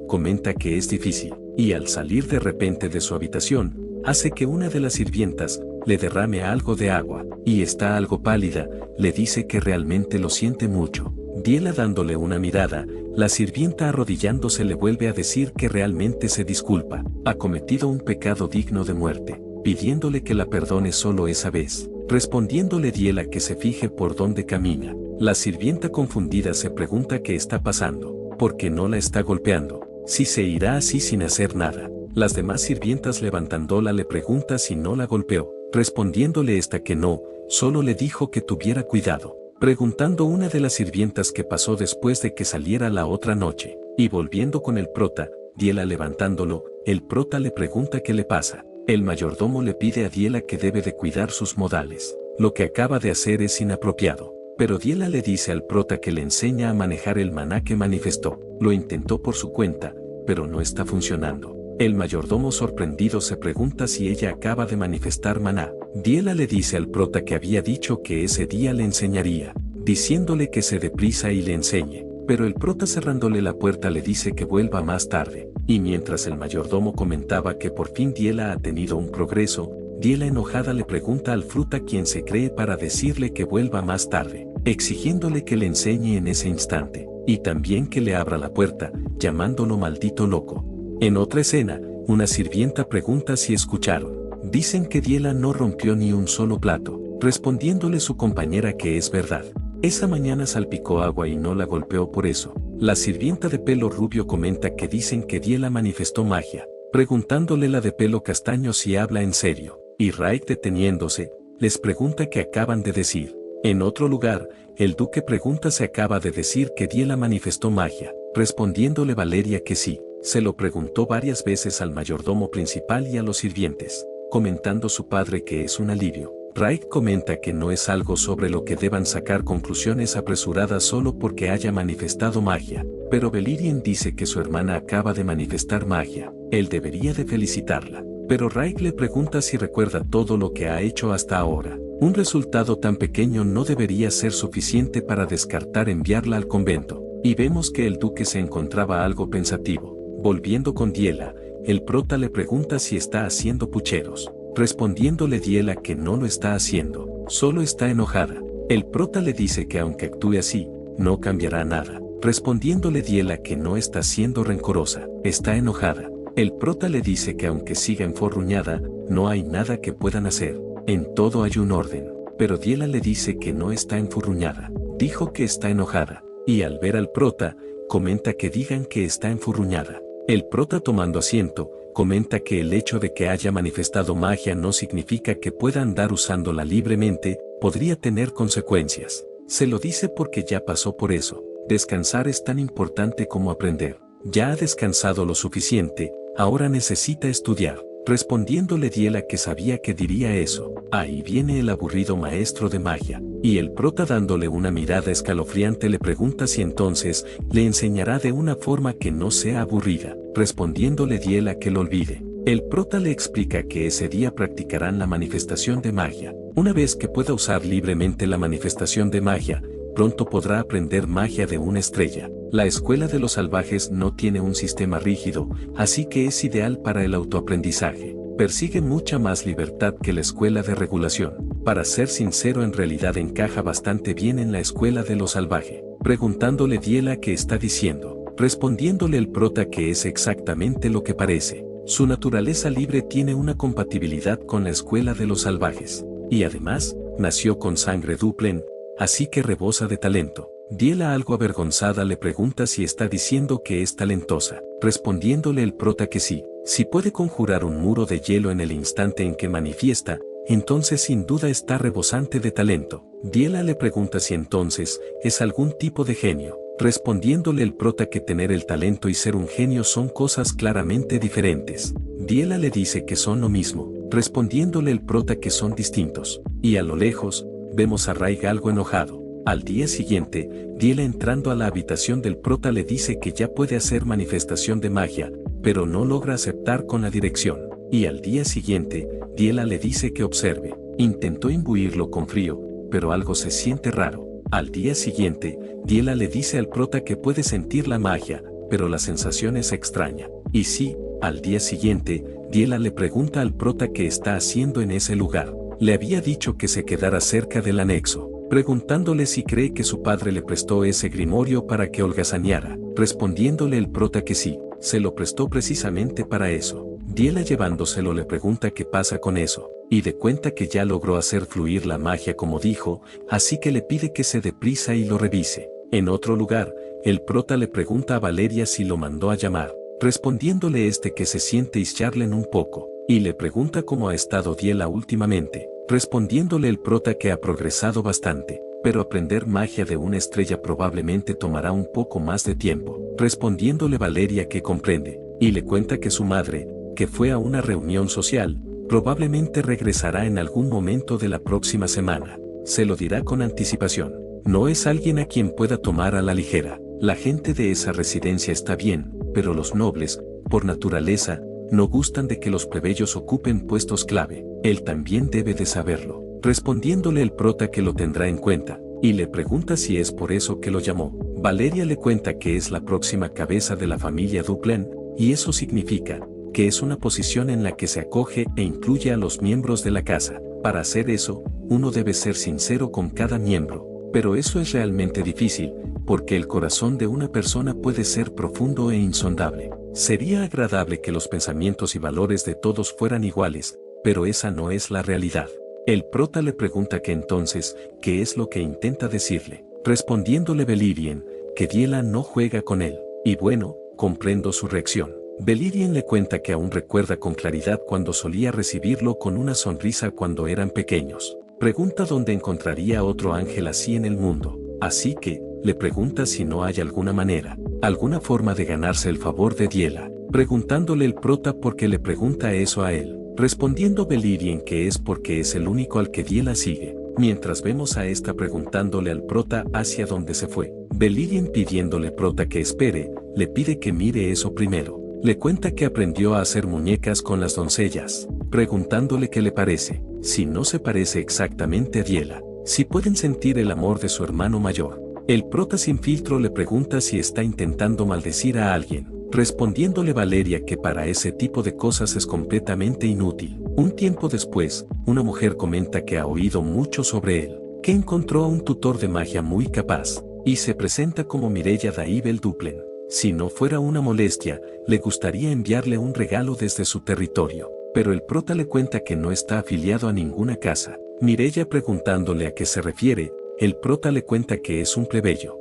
comenta que es difícil, y al salir de repente de su habitación, hace que una de las sirvientas le derrame algo de agua, y está algo pálida, le dice que realmente lo siente mucho. Diela dándole una mirada, la sirvienta arrodillándose le vuelve a decir que realmente se disculpa, ha cometido un pecado digno de muerte, pidiéndole que la perdone solo esa vez. Respondiéndole Diela que se fije por dónde camina. La sirvienta confundida se pregunta qué está pasando, por qué no la está golpeando, si se irá así sin hacer nada. Las demás sirvientas levantándola le pregunta si no la golpeó, respondiéndole esta que no, solo le dijo que tuviera cuidado. Preguntando una de las sirvientas qué pasó después de que saliera la otra noche, y volviendo con el prota, Diela levantándolo, el prota le pregunta qué le pasa. El mayordomo le pide a Diela que debe de cuidar sus modales. Lo que acaba de hacer es inapropiado. Pero Diela le dice al prota que le enseña a manejar el maná que manifestó. Lo intentó por su cuenta, pero no está funcionando. El mayordomo sorprendido se pregunta si ella acaba de manifestar maná. Diela le dice al prota que había dicho que ese día le enseñaría, diciéndole que se dé prisa y le enseñe. Pero el prota cerrándole la puerta le dice que vuelva más tarde. Y mientras el mayordomo comentaba que por fin Diela ha tenido un progreso, Diela enojada le pregunta al fruta quién se cree para decirle que vuelva más tarde, exigiéndole que le enseñe en ese instante, y también que le abra la puerta, llamándolo maldito loco. En otra escena, una sirvienta pregunta si escucharon. Dicen que Diela no rompió ni un solo plato, respondiéndole su compañera que es verdad. Esa mañana salpicó agua y no la golpeó por eso. La sirvienta de pelo rubio comenta que dicen que Diela manifestó magia, preguntándole la de pelo castaño si habla en serio. Y Raik deteniéndose, les pregunta qué acaban de decir. En otro lugar, el duque pregunta si acaba de decir que Diela manifestó magia, respondiéndole Valeria que sí. Se lo preguntó varias veces al mayordomo principal y a los sirvientes, comentando su padre que es un alivio. Raik comenta que no es algo sobre lo que deban sacar conclusiones apresuradas solo porque haya manifestado magia, pero Belirien dice que su hermana acaba de manifestar magia, él debería de felicitarla. Pero Raik le pregunta si recuerda todo lo que ha hecho hasta ahora. Un resultado tan pequeño no debería ser suficiente para descartar enviarla al convento, y vemos que el duque se encontraba algo pensativo. Volviendo con Diela, el prota le pregunta si está haciendo pucheros. Respondiéndole Diela que no lo está haciendo, solo está enojada. El prota le dice que aunque actúe así, no cambiará nada. Respondiéndole Diela que no está siendo rencorosa, está enojada. El prota le dice que aunque siga enfurruñada, no hay nada que puedan hacer. En todo hay un orden. Pero Diela le dice que no está enfurruñada. Dijo que está enojada. Y al ver al prota, comenta que digan que está enfurruñada. El prota tomando asiento, comenta que el hecho de que haya manifestado magia no significa que pueda andar usándola libremente, podría tener consecuencias. Se lo dice porque ya pasó por eso. Descansar es tan importante como aprender. Ya ha descansado lo suficiente, ahora necesita estudiar. respondiéndole Diela que sabía que diría eso. Ahí viene el aburrido maestro de magia. Y el prota dándole una mirada escalofriante le pregunta si entonces le enseñará de una forma que no sea aburrida, respondiéndole Diela que lo olvide. El prota le explica que ese día practicarán la manifestación de magia. Una vez que pueda usar libremente la manifestación de magia, pronto podrá aprender magia de una estrella. La escuela de los salvajes no tiene un sistema rígido, así que es ideal para el autoaprendizaje. Persigue mucha más libertad que la escuela de regulación. Para ser sincero, en realidad encaja bastante bien en la escuela de los salvajes. Preguntándole Diela qué está diciendo, respondiéndole el prota que es exactamente lo que parece. Su naturaleza libre tiene una compatibilidad con la escuela de los salvajes. Y además, nació con sangre Duplen, así que rebosa de talento. Diela, algo avergonzada, le pregunta si está diciendo que es talentosa, respondiéndole el prota que sí. Si puede conjurar un muro de hielo en el instante en que manifiesta, entonces sin duda está rebosante de talento. Diela le pregunta si entonces es algún tipo de genio, respondiéndole el prota que tener el talento y ser un genio son cosas claramente diferentes. Diela le dice que son lo mismo, respondiéndole el prota que son distintos. Y a lo lejos, vemos a Raig algo enojado. Al día siguiente, Diela, entrando a la habitación del prota, le dice que ya puede hacer manifestación de magia, pero no logra aceptar con la dirección. Y al día siguiente, Diela le dice que observe. Intentó imbuirlo con frío, pero algo se siente raro. Al día siguiente, Diela le dice al prota que puede sentir la magia, pero la sensación es extraña. Y sí, al día siguiente, Diela le pregunta al prota qué está haciendo en ese lugar. Le había dicho que se quedara cerca del anexo, preguntándole si cree que su padre le prestó ese grimorio para que holgazaneara, respondiéndole el prota que sí, se lo prestó precisamente para eso. Diela, llevándoselo, le pregunta qué pasa con eso, y de cuenta que ya logró hacer fluir la magia como dijo, así que le pide que se dé prisa y lo revise. En otro lugar, el prota le pregunta a Valeria si lo mandó a llamar, respondiéndole que se siente y charlen un poco, y le pregunta cómo ha estado Diela últimamente, respondiéndole el prota que ha progresado bastante, pero aprender magia de una estrella probablemente tomará un poco más de tiempo, respondiéndole Valeria que comprende, y le cuenta que su madre, que fue a una reunión social, probablemente regresará en algún momento de la próxima semana. Se lo dirá con anticipación. No es alguien a quien pueda tomar a la ligera. La gente de esa residencia está bien, pero los nobles, por naturaleza, no gustan de que los plebeyos ocupen puestos clave. Él también debe de saberlo. Respondiéndole el prota que lo tendrá en cuenta, y le pregunta si es por eso que lo llamó. Valeria le cuenta que es la próxima cabeza de la familia Duplen, y eso significa que es una posición en la que se acoge e incluye a los miembros de la casa. Para hacer eso, uno debe ser sincero con cada miembro, pero eso es realmente difícil, porque el corazón de una persona puede ser profundo e insondable. Sería agradable que los pensamientos y valores de todos fueran iguales, pero esa no es la realidad. El prota le pregunta que entonces, ¿qué es lo que intenta decirle? Respondiéndole Belirien, que Diela no juega con él. Y bueno, comprendo su reacción. Belirien le cuenta que aún recuerda con claridad cuando solía recibirlo con una sonrisa cuando eran pequeños. Pregunta dónde encontraría otro ángel así en el mundo. Así que, le pregunta si no hay alguna manera, alguna forma de ganarse el favor de Diela. Preguntándole el prota por qué le pregunta eso a él. Respondiendo Belirien que es porque es el único al que Diela sigue. Mientras vemos a esta preguntándole al prota hacia dónde se fue. Belirien pidiéndole prota que espere, le pide que mire eso primero. Le cuenta que aprendió a hacer muñecas con las doncellas, preguntándole qué le parece, si no se parece exactamente a Diela, si pueden sentir el amor de su hermano mayor. El prota sin filtro le pregunta si está intentando maldecir a alguien, respondiéndole Valeria que para ese tipo de cosas es completamente inútil. Un tiempo después, una mujer comenta que ha oído mucho sobre él, que encontró a un tutor de magia muy capaz, y se presenta como Mireia Daibel Duplen. Si no fuera una molestia, le gustaría enviarle un regalo desde su territorio, pero el prota le cuenta que no está afiliado a ninguna casa. Mireia preguntándole a qué se refiere, el prota le cuenta que es un plebeyo.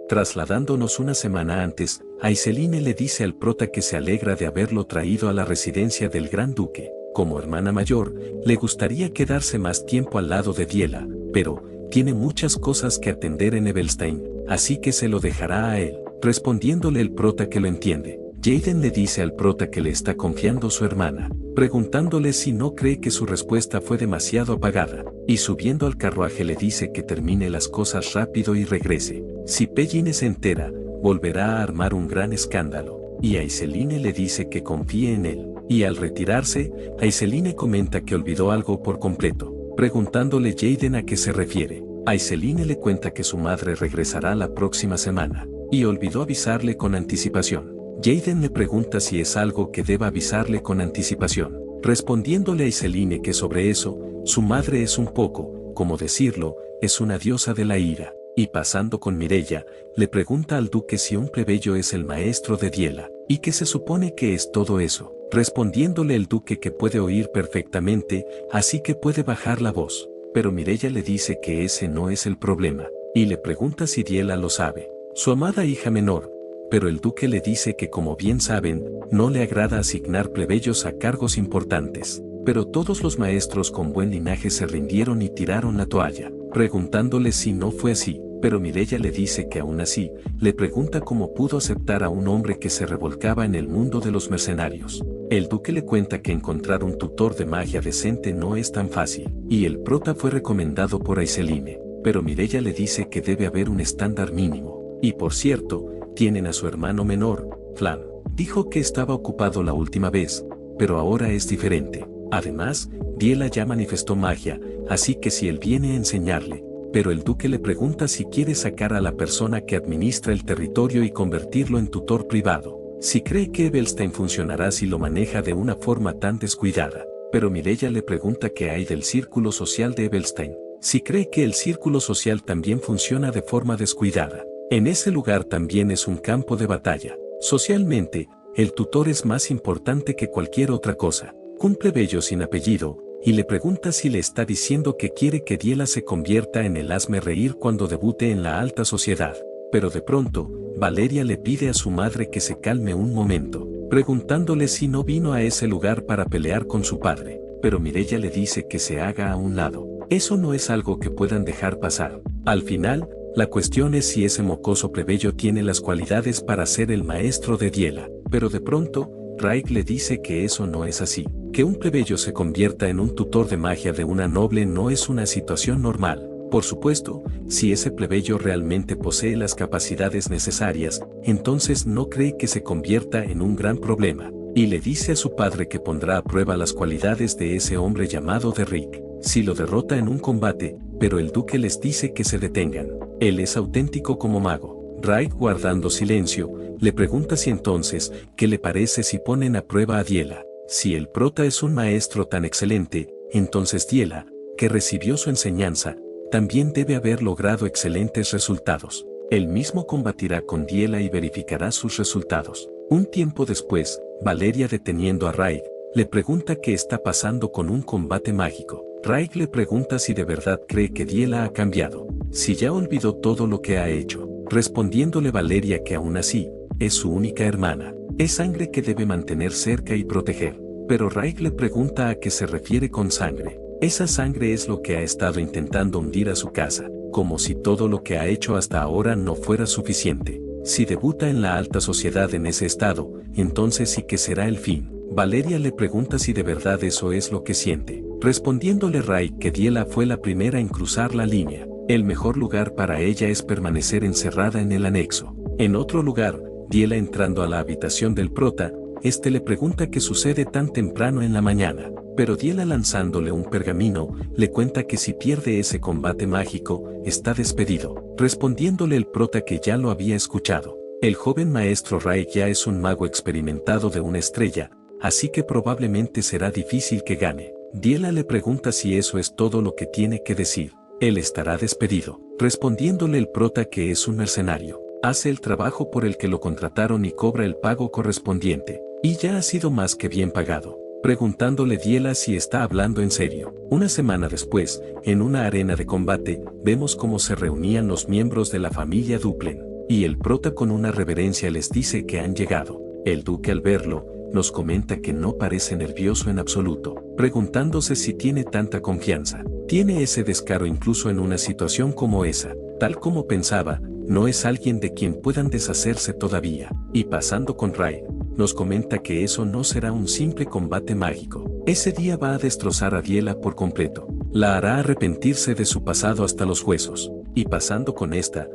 Trasladándonos una semana antes, Aiseline le dice al prota que se alegra de haberlo traído a la residencia del Gran Duque. Como hermana mayor, le gustaría quedarse más tiempo al lado de Diela, pero tiene muchas cosas que atender en Evelstein, así que se lo dejará a él, respondiéndole el prota que lo entiende. Jaden le dice al prota que le está confiando su hermana, preguntándole si no cree que su respuesta fue demasiado apagada, y subiendo al carruaje le dice que termine las cosas rápido y regrese. Si Pelline se entera, volverá a armar un gran escándalo, y Aiseline le dice que confíe en él. Y al retirarse, Aiseline comenta que olvidó algo por completo, preguntándole Jaden a qué se refiere. Aiseline le cuenta que su madre regresará la próxima semana, y olvidó avisarle con anticipación. Jaden le pregunta si es algo que deba avisarle con anticipación, respondiéndole a Aiseline que sobre eso, su madre es un poco, como decirlo, es una diosa de la ira. Y pasando con Mireia, le pregunta al duque si un plebeyo es el maestro de Diela, y que se supone que es todo eso, respondiéndole el duque que puede oír perfectamente, así que puede bajar la voz. Pero Mireia le dice que ese no es el problema, y le pregunta si Diela lo sabe, su amada hija menor, pero el duque le dice que como bien saben, no le agrada asignar plebeyos a cargos importantes. Pero todos los maestros con buen linaje se rindieron y tiraron la toalla, preguntándole si no fue así, pero Mireia le dice que aún así, le pregunta cómo pudo aceptar a un hombre que se revolcaba en el mundo de los mercenarios. El duque le cuenta que encontrar un tutor de magia decente no es tan fácil, y el prota fue recomendado por Aiseline, pero Mireia le dice que debe haber un estándar mínimo, y por cierto, tienen a su hermano menor, Flan. Dijo que estaba ocupado la última vez, pero ahora es diferente. Además, Diela ya manifestó magia, así que si él viene a enseñarle, pero el duque le pregunta si quiere sacar a la persona que administra el territorio y convertirlo en tutor privado, si cree que Evelstein funcionará si lo maneja de una forma tan descuidada, pero Mireia le pregunta qué hay del círculo social de Evelstein, si cree que el círculo social también funciona de forma descuidada. En ese lugar también es un campo de batalla. Socialmente, el tutor es más importante que cualquier otra cosa. Un plebeyo sin apellido, y le pregunta si le está diciendo que quiere que Diela se convierta en el hazme reír cuando debute en la alta sociedad. Pero de pronto, Valeria le pide a su madre que se calme un momento, preguntándole si no vino a ese lugar para pelear con su padre. Pero Mireia le dice que se haga a un lado. Eso no es algo que puedan dejar pasar. Al final, la cuestión es si ese mocoso plebeyo tiene las cualidades para ser el maestro de Diela. Pero de pronto, Raig le dice que eso no es así. Que un plebeyo se convierta en un tutor de magia de una noble no es una situación normal. Por supuesto, si ese plebeyo realmente posee las capacidades necesarias, entonces no cree que se convierta en un gran problema. Y le dice a su padre que pondrá a prueba las cualidades de ese hombre llamado Derrick, si lo derrota en un combate, pero el duque les dice que se detengan. Él es auténtico como mago. Raig, guardando silencio, le pregunta si entonces, ¿qué le parece si ponen a prueba a Diela? Si el prota es un maestro tan excelente, entonces Diela, que recibió su enseñanza, también debe haber logrado excelentes resultados. Él mismo combatirá con Diela y verificará sus resultados. Un tiempo después, Valeria, deteniendo a Raig, le pregunta qué está pasando con un combate mágico. Raig le pregunta si de verdad cree que Diela ha cambiado, si ya olvidó todo lo que ha hecho, respondiéndole Valeria que aún así, es su única hermana, es sangre que debe mantener cerca y proteger. Pero Raig le pregunta a qué se refiere con sangre. Esa sangre es lo que ha estado intentando hundir a su casa, como si todo lo que ha hecho hasta ahora no fuera suficiente. Si debuta en la alta sociedad en ese estado, entonces sí que será el fin. Valeria le pregunta si de verdad eso es lo que siente, respondiéndole Raig que Diela fue la primera en cruzar la línea. El mejor lugar para ella es permanecer encerrada en el anexo. En otro lugar, Diela entrando a la habitación del prota, este le pregunta qué sucede tan temprano en la mañana, pero Diela, lanzándole un pergamino, le cuenta que si pierde ese combate mágico, está despedido, respondiéndole el prota que ya lo había escuchado. El joven maestro Raig ya es un mago experimentado de una estrella, así que probablemente será difícil que gane. Diela le pregunta si eso es todo lo que tiene que decir. Él estará despedido, respondiéndole el prota que es un mercenario. Hace el trabajo por el que lo contrataron y cobra el pago correspondiente, y ya ha sido más que bien pagado, preguntándole Diela si está hablando en serio. Una semana después, en una arena de combate, vemos cómo se reunían los miembros de la familia Duplen, y el prota con una reverencia les dice que han llegado. El duque, al verlo, nos comenta que no parece nervioso en absoluto, preguntándose si tiene tanta confianza. Tiene ese descaro incluso en una situación como esa. Tal como pensaba, no es alguien de quien puedan deshacerse todavía. Y pasando con Raig, nos comenta que eso no será un simple combate mágico. Ese día va a destrozar a Diela por completo. La hará arrepentirse de su pasado hasta los huesos. Y pasando con esta,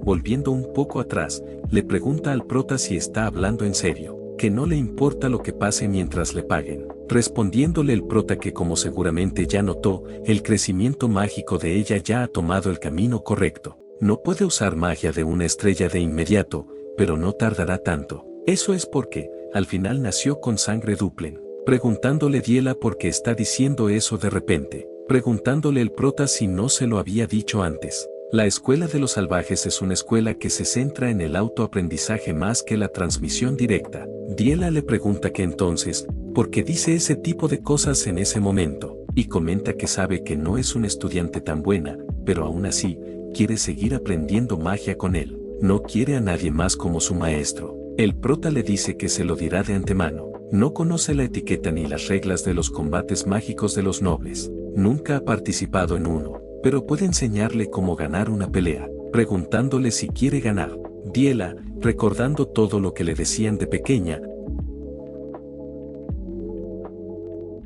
volviendo un poco atrás, le pregunta al prota si está hablando en serio, que no le importa lo que pase mientras le paguen. Respondiéndole el prota que, como seguramente ya notó, el crecimiento mágico de ella ya ha tomado el camino correcto. No puede usar magia de una estrella de inmediato, pero no tardará tanto. Eso es porque, al final nació con sangre Duplen. Preguntándole Diela por qué está diciendo eso de repente. Preguntándole el prota si no se lo había dicho antes. La escuela de los salvajes es una escuela que se centra en el autoaprendizaje más que la transmisión directa. Diela le pregunta que entonces, ¿por qué dice ese tipo de cosas en ese momento? Y comenta que sabe que no es una estudiante tan buena, pero aún así, quiere seguir aprendiendo magia con él. No quiere a nadie más como su maestro. El prota le dice que se lo dirá de antemano. No conoce la etiqueta ni las reglas de los combates mágicos de los nobles. Nunca ha participado en uno, pero puede enseñarle cómo ganar una pelea, preguntándole si quiere ganar. Diela, recordando todo lo que le decían de pequeña,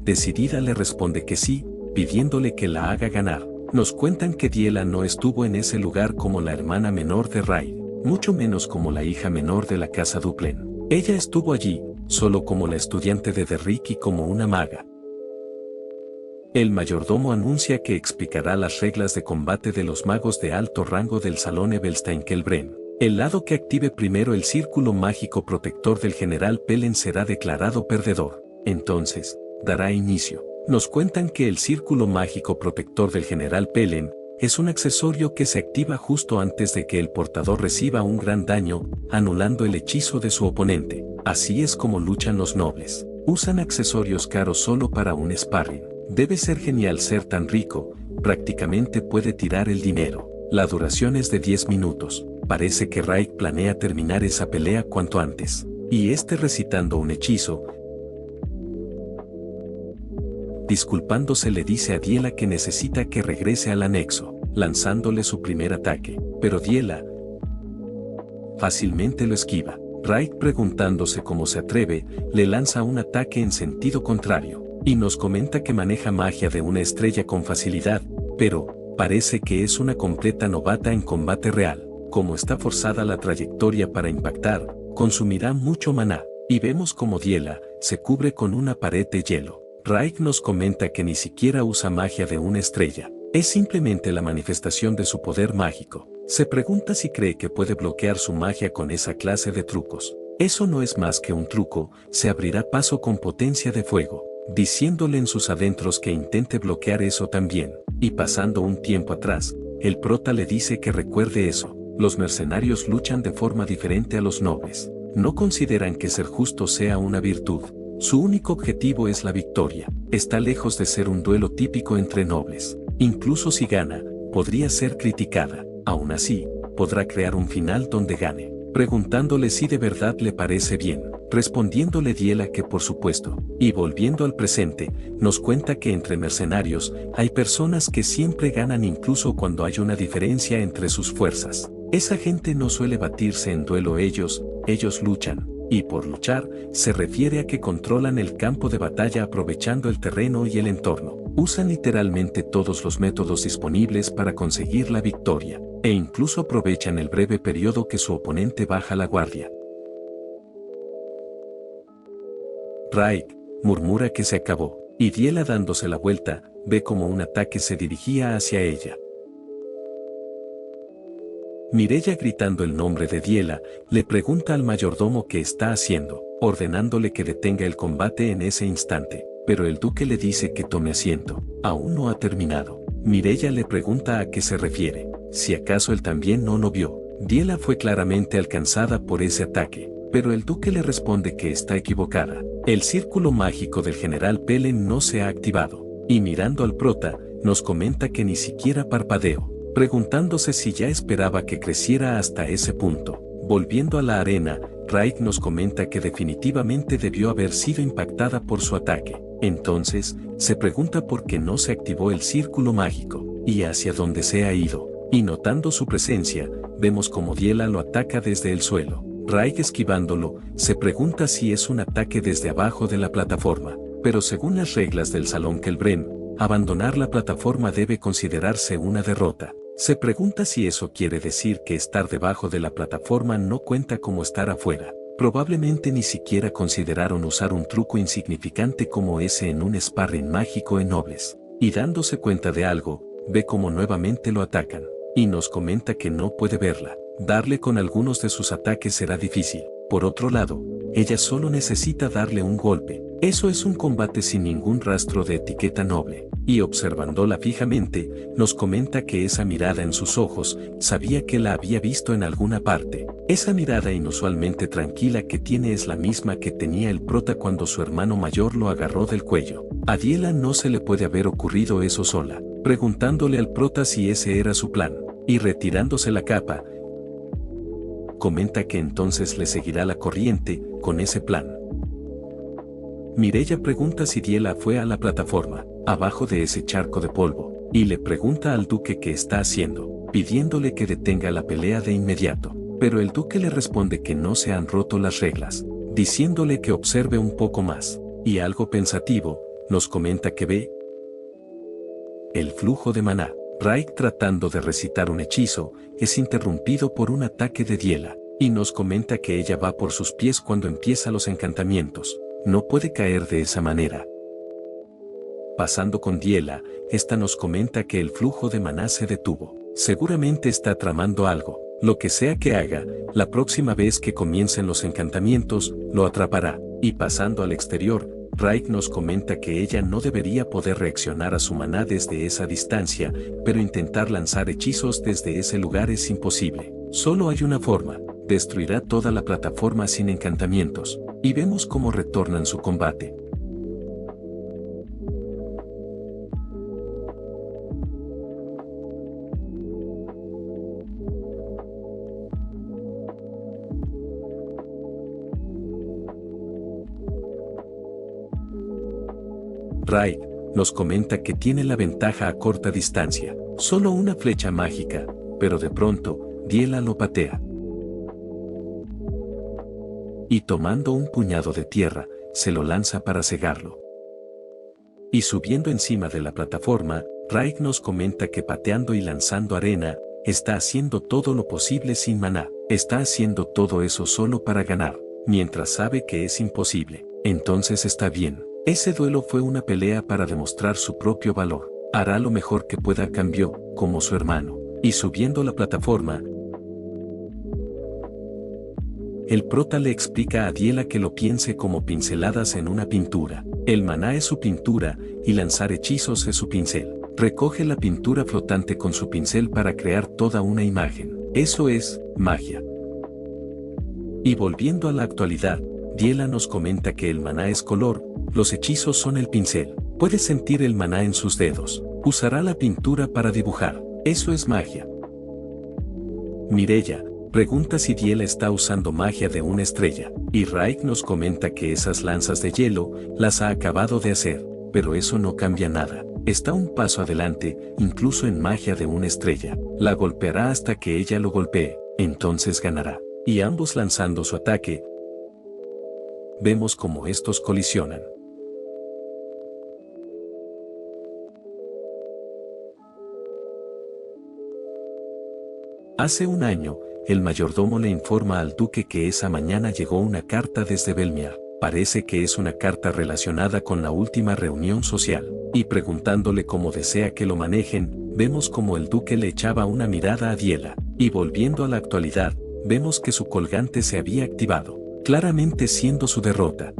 decidida le responde que sí, pidiéndole que la haga ganar. Nos cuentan que Diela no estuvo en ese lugar como la hermana menor de Raid, mucho menos como la hija menor de la casa Duplen. Ella estuvo allí, solo como la estudiante de Derrick y como una maga. El mayordomo anuncia que explicará las reglas de combate de los magos de alto rango del salón Evelstein-Kelbren. El lado que active primero el círculo mágico protector del general Pelen será declarado perdedor. Entonces, dará inicio. Nos cuentan que el círculo mágico protector del general Pelen es un accesorio que se activa justo antes de que el portador reciba un gran daño, anulando el hechizo de su oponente. Así es como luchan los nobles. Usan accesorios caros solo para un sparring. Debe ser genial ser tan rico, prácticamente puede tirar el dinero. La duración es de 10 minutos. Parece que Raid planea terminar esa pelea cuanto antes. Y recitando un hechizo. Disculpándose le dice a Diela que necesita que regrese al anexo, lanzándole su primer ataque. Pero Diela fácilmente lo esquiva. Raid, preguntándose cómo se atreve, le lanza un ataque en sentido contrario. Y nos comenta que maneja magia de una estrella con facilidad, pero parece que es una completa novata en combate real. Como está forzada la trayectoria para impactar, consumirá mucho maná. Y vemos como Diela se cubre con una pared de hielo. Raid nos comenta que ni siquiera usa magia de una estrella. Es simplemente la manifestación de su poder mágico. Se pregunta si cree que puede bloquear su magia con esa clase de trucos. Eso no es más que un truco, se abrirá paso con potencia de fuego, diciéndole en sus adentros que intente bloquear eso también. Y pasando un tiempo atrás, el prota le dice que recuerde eso. Los mercenarios luchan de forma diferente a los nobles. No consideran que ser justo sea una virtud. Su único objetivo es la victoria. Está lejos de ser un duelo típico entre nobles. Incluso si gana, podría ser criticada. Aún así, podrá crear un final donde gane. Preguntándole si de verdad le parece bien, respondiéndole Diela que por supuesto, y volviendo al presente, nos cuenta que entre mercenarios hay personas que siempre ganan incluso cuando hay una diferencia entre sus fuerzas. Esa gente no suele batirse en duelo, ellos luchan, y por luchar, se refiere a que controlan el campo de batalla aprovechando el terreno y el entorno. Usan literalmente todos los métodos disponibles para conseguir la victoria, e incluso aprovechan el breve periodo que su oponente baja la guardia. Raid murmura que se acabó, y Diela, dándose la vuelta, ve como un ataque se dirigía hacia ella. Mireya, gritando el nombre de Diela, le pregunta al mayordomo qué está haciendo, ordenándole que detenga el combate en ese instante. Pero el duque le dice que tome asiento. Aún no ha terminado. Mireya le pregunta a qué se refiere. Si acaso él también no lo vio. Diela fue claramente alcanzada por ese ataque, pero el duque le responde que está equivocada. El círculo mágico del general Pelen no se ha activado. Y mirando al prota, nos comenta que ni siquiera parpadeó, preguntándose si ya esperaba que creciera hasta ese punto. Volviendo a la arena, Raid nos comenta que definitivamente debió haber sido impactada por su ataque. Entonces, se pregunta por qué no se activó el círculo mágico, y hacia dónde se ha ido. Y notando su presencia, vemos como Diela lo ataca desde el suelo. Raig esquivándolo, se pregunta si es un ataque desde abajo de la plataforma, pero según las reglas del Salón Kelbrem, abandonar la plataforma debe considerarse una derrota. Se pregunta si eso quiere decir que estar debajo de la plataforma no cuenta como estar afuera. Probablemente ni siquiera consideraron usar un truco insignificante como ese en un sparring mágico en Nobles. Y dándose cuenta de algo, ve cómo nuevamente lo atacan. Y nos comenta que no puede verla. Darle con algunos de sus ataques será difícil. Por otro lado, ella solo necesita darle un golpe. Eso es un combate sin ningún rastro de etiqueta noble. Y observándola fijamente, nos comenta que esa mirada en sus ojos, sabía que la había visto en alguna parte. Esa mirada inusualmente tranquila que tiene es la misma que tenía el prota cuando su hermano mayor lo agarró del cuello. A Diela no se le puede haber ocurrido eso sola, preguntándole al prota si ese era su plan. Y retirándose la capa, comenta que entonces le seguirá la corriente, con ese plan. Mireya pregunta si Diela fue a la plataforma, abajo de ese charco de polvo, y le pregunta al duque qué está haciendo, pidiéndole que detenga la pelea de inmediato, pero el duque le responde que no se han roto las reglas, diciéndole que observe un poco más, y algo pensativo, nos comenta que ve el flujo de maná. Raig, tratando de recitar un hechizo, es interrumpido por un ataque de Diela, y nos comenta que ella va por sus pies cuando empieza los encantamientos. No puede caer de esa manera. Pasando con Diela, esta nos comenta que el flujo de maná se detuvo. Seguramente está tramando algo. Lo que sea que haga, la próxima vez que comiencen los encantamientos, lo atrapará. Y pasando al exterior, Raig nos comenta que ella no debería poder reaccionar a su maná desde esa distancia, pero intentar lanzar hechizos desde ese lugar es imposible. Solo hay una forma: destruirá toda la plataforma sin encantamientos, y vemos cómo retornan su combate. Raig nos comenta que tiene la ventaja a corta distancia, solo una flecha mágica, pero de pronto, Diela lo patea. Y tomando un puñado de tierra, se lo lanza para cegarlo. Y subiendo encima de la plataforma, Raig nos comenta que pateando y lanzando arena, está haciendo todo lo posible sin maná, está haciendo todo eso solo para ganar, mientras sabe que es imposible. Entonces está bien. Ese duelo fue una pelea para demostrar su propio valor. Hará lo mejor que pueda a cambio, como su hermano. Y subiendo la plataforma, el prota le explica a Diela que lo piense como pinceladas en una pintura. El maná es su pintura, y lanzar hechizos es su pincel. Recoge la pintura flotante con su pincel para crear toda una imagen. Eso es magia. Y volviendo a la actualidad, Diela nos comenta que el maná es color, los hechizos son el pincel. Puede sentir el maná en sus dedos. Usará la pintura para dibujar. Eso es magia. Mireya pregunta si Diela está usando magia de una estrella, y Raig nos comenta que esas lanzas de hielo las ha acabado de hacer, pero eso no cambia nada. Está un paso adelante, incluso en magia de una estrella. La golpeará hasta que ella lo golpee, entonces ganará. Y ambos lanzando su ataque, vemos cómo estos colisionan. Hace un año, el mayordomo le informa al duque que esa mañana llegó una carta desde Belmiar. Parece que es una carta relacionada con la última reunión social. Y preguntándole cómo desea que lo manejen, vemos como el duque le echaba una mirada a Diela. Y volviendo a la actualidad, vemos que su colgante se había activado, claramente siendo su derrota.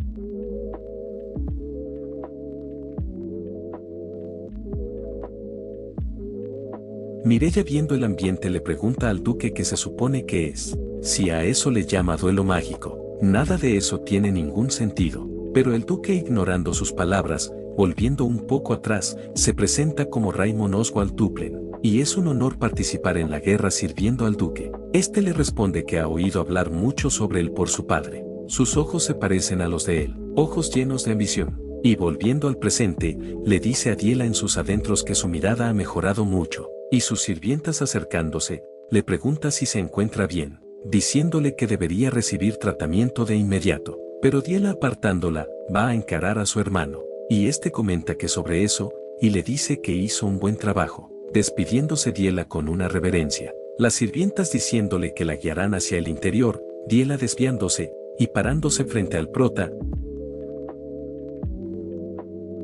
Mireya, viendo el ambiente, le pregunta al duque qué se supone que es. Si a eso le llama duelo mágico, nada de eso tiene ningún sentido. Pero el duque, ignorando sus palabras, volviendo un poco atrás, se presenta como Raymond Oswald Duplen, y es un honor participar en la guerra sirviendo al duque. Este le responde que ha oído hablar mucho sobre él por su padre. Sus ojos se parecen a los de él, ojos llenos de ambición. Y volviendo al presente, le dice a Diela en sus adentros que su mirada ha mejorado mucho. Y sus sirvientas, acercándose, le pregunta si se encuentra bien. diciéndole que debería recibir tratamiento de inmediato. Pero Diela, apartándola, va a encarar a su hermano, y este comenta que sobre eso, y le dice que hizo un buen trabajo, despidiéndose Diela con una reverencia. Las sirvientas diciéndole que la guiarán hacia el interior, Diela desviándose, y parándose frente al prota,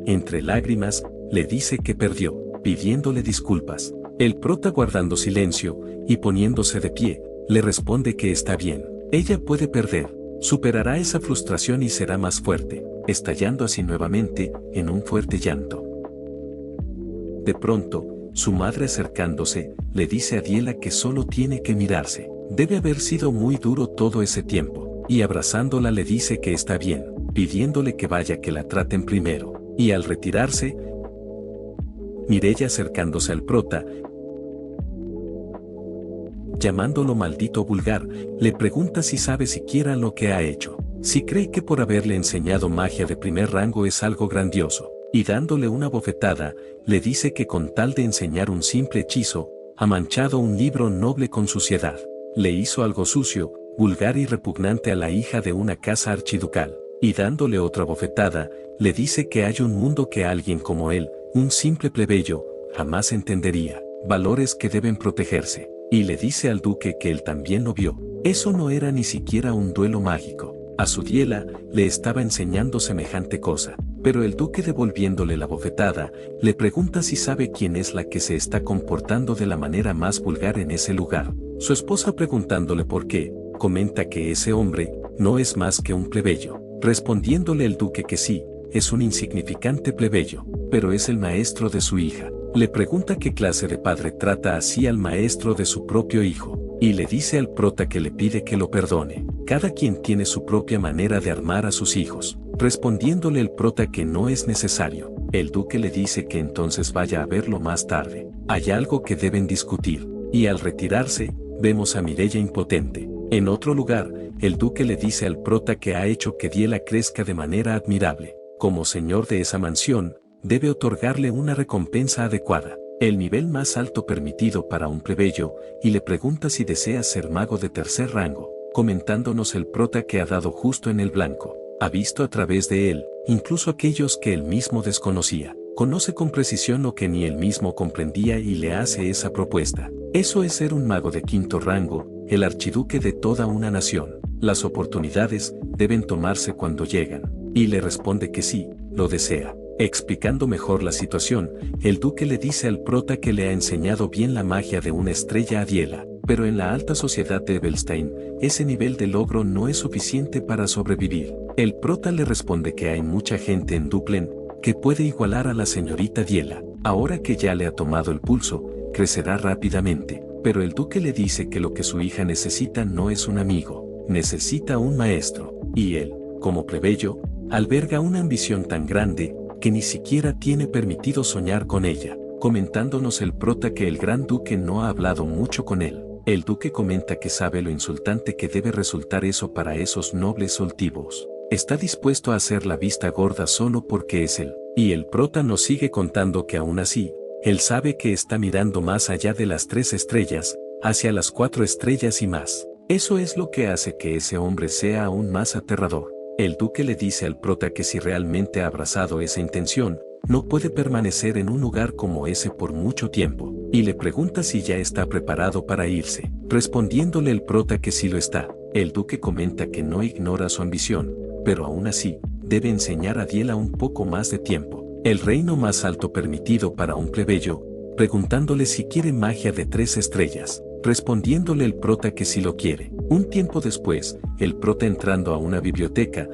entre lágrimas, le dice que perdió, pidiéndole disculpas. El prota, guardando silencio, y poniéndose de pie, le responde que está bien. Ella puede perder, superará esa frustración y será más fuerte, estallando así nuevamente, en un fuerte llanto. De pronto, su madre, acercándose, le dice a Diela que solo tiene que mirarse. Debe haber sido muy duro todo ese tiempo, y abrazándola le dice que está bien, pidiéndole que vaya, que la traten primero. Y al retirarse, Mireya, acercándose al prota, llamándolo maldito vulgar, le pregunta si sabe siquiera lo que ha hecho, si cree que por haberle enseñado magia de primer rango es algo grandioso, y dándole una bofetada, le dice que con tal de enseñar un simple hechizo, ha manchado un libro noble con suciedad, le hizo algo sucio, vulgar y repugnante a la hija de una casa archiducal, y dándole otra bofetada, le dice que hay un mundo que alguien como él, un simple plebeyo, jamás entendería, valores que deben protegerse, y le dice al duque que él también lo vio. Eso no era ni siquiera un duelo mágico, a su Diela le estaba enseñando semejante cosa, pero el duque, devolviéndole la bofetada, le pregunta si sabe quién es la que se está comportando de la manera más vulgar en ese lugar. Su esposa, preguntándole por qué, comenta que ese hombre no es más que un plebeyo, respondiéndole el duque que sí, es un insignificante plebeyo, pero es el maestro de su hija. Le pregunta qué clase de padre trata así al maestro de su propio hijo, y le dice al prota que le pide que lo perdone. Cada quien tiene su propia manera de armar a sus hijos, respondiéndole el prota que no es necesario. El duque le dice que entonces vaya a verlo más tarde, hay algo que deben discutir, y al retirarse, vemos a Mireya impotente. En otro lugar, el duque le dice al prota que ha hecho que Diela crezca de manera admirable. Como señor de esa mansión, debe otorgarle una recompensa adecuada, el nivel más alto permitido para un plebeyo, y le pregunta si desea ser mago de tercer rango, comentándonos el prota que ha dado justo en el blanco, ha visto a través de él, incluso aquellos que él mismo desconocía, conoce con precisión lo que ni él mismo comprendía y le hace esa propuesta. Eso es ser un mago de quinto rango, el archiduque de toda una nación. Las oportunidades deben tomarse cuando llegan, y le responde que sí, lo desea. Explicando mejor la situación, el duque le dice al prota que le ha enseñado bien la magia de una estrella a Diela, pero en la alta sociedad de Evelstein, ese nivel de logro no es suficiente para sobrevivir. El prota le responde que hay mucha gente en Duplen que puede igualar a la señorita Diela. Ahora que ya le ha tomado el pulso, crecerá rápidamente, pero el duque le dice que lo que su hija necesita no es un amigo, necesita un maestro, y él, como plebeyo, alberga una ambición tan grande que ni siquiera tiene permitido soñar con ella, comentándonos el prota que el gran duque no ha hablado mucho con él. El duque comenta que sabe lo insultante que debe resultar eso para esos nobles altivos. Está dispuesto a hacer la vista gorda solo porque es él, y el prota nos sigue contando que aún así, él sabe que está mirando más allá de las 3 estrellas, hacia las 4 estrellas y más. Eso es lo que hace que ese hombre sea aún más aterrador. El duque le dice al prota que si realmente ha abrazado esa intención, no puede permanecer en un lugar como ese por mucho tiempo, y le pregunta si ya está preparado para irse, respondiéndole el prota que sí lo está. El duque comenta que no ignora su ambición, pero aún así, debe enseñar a Diela un poco más de tiempo, el reino más alto permitido para un plebeyo, preguntándole si quiere magia de 3 estrellas, respondiéndole el prota que sí lo quiere. Un tiempo después, el prota, entrando a una biblioteca,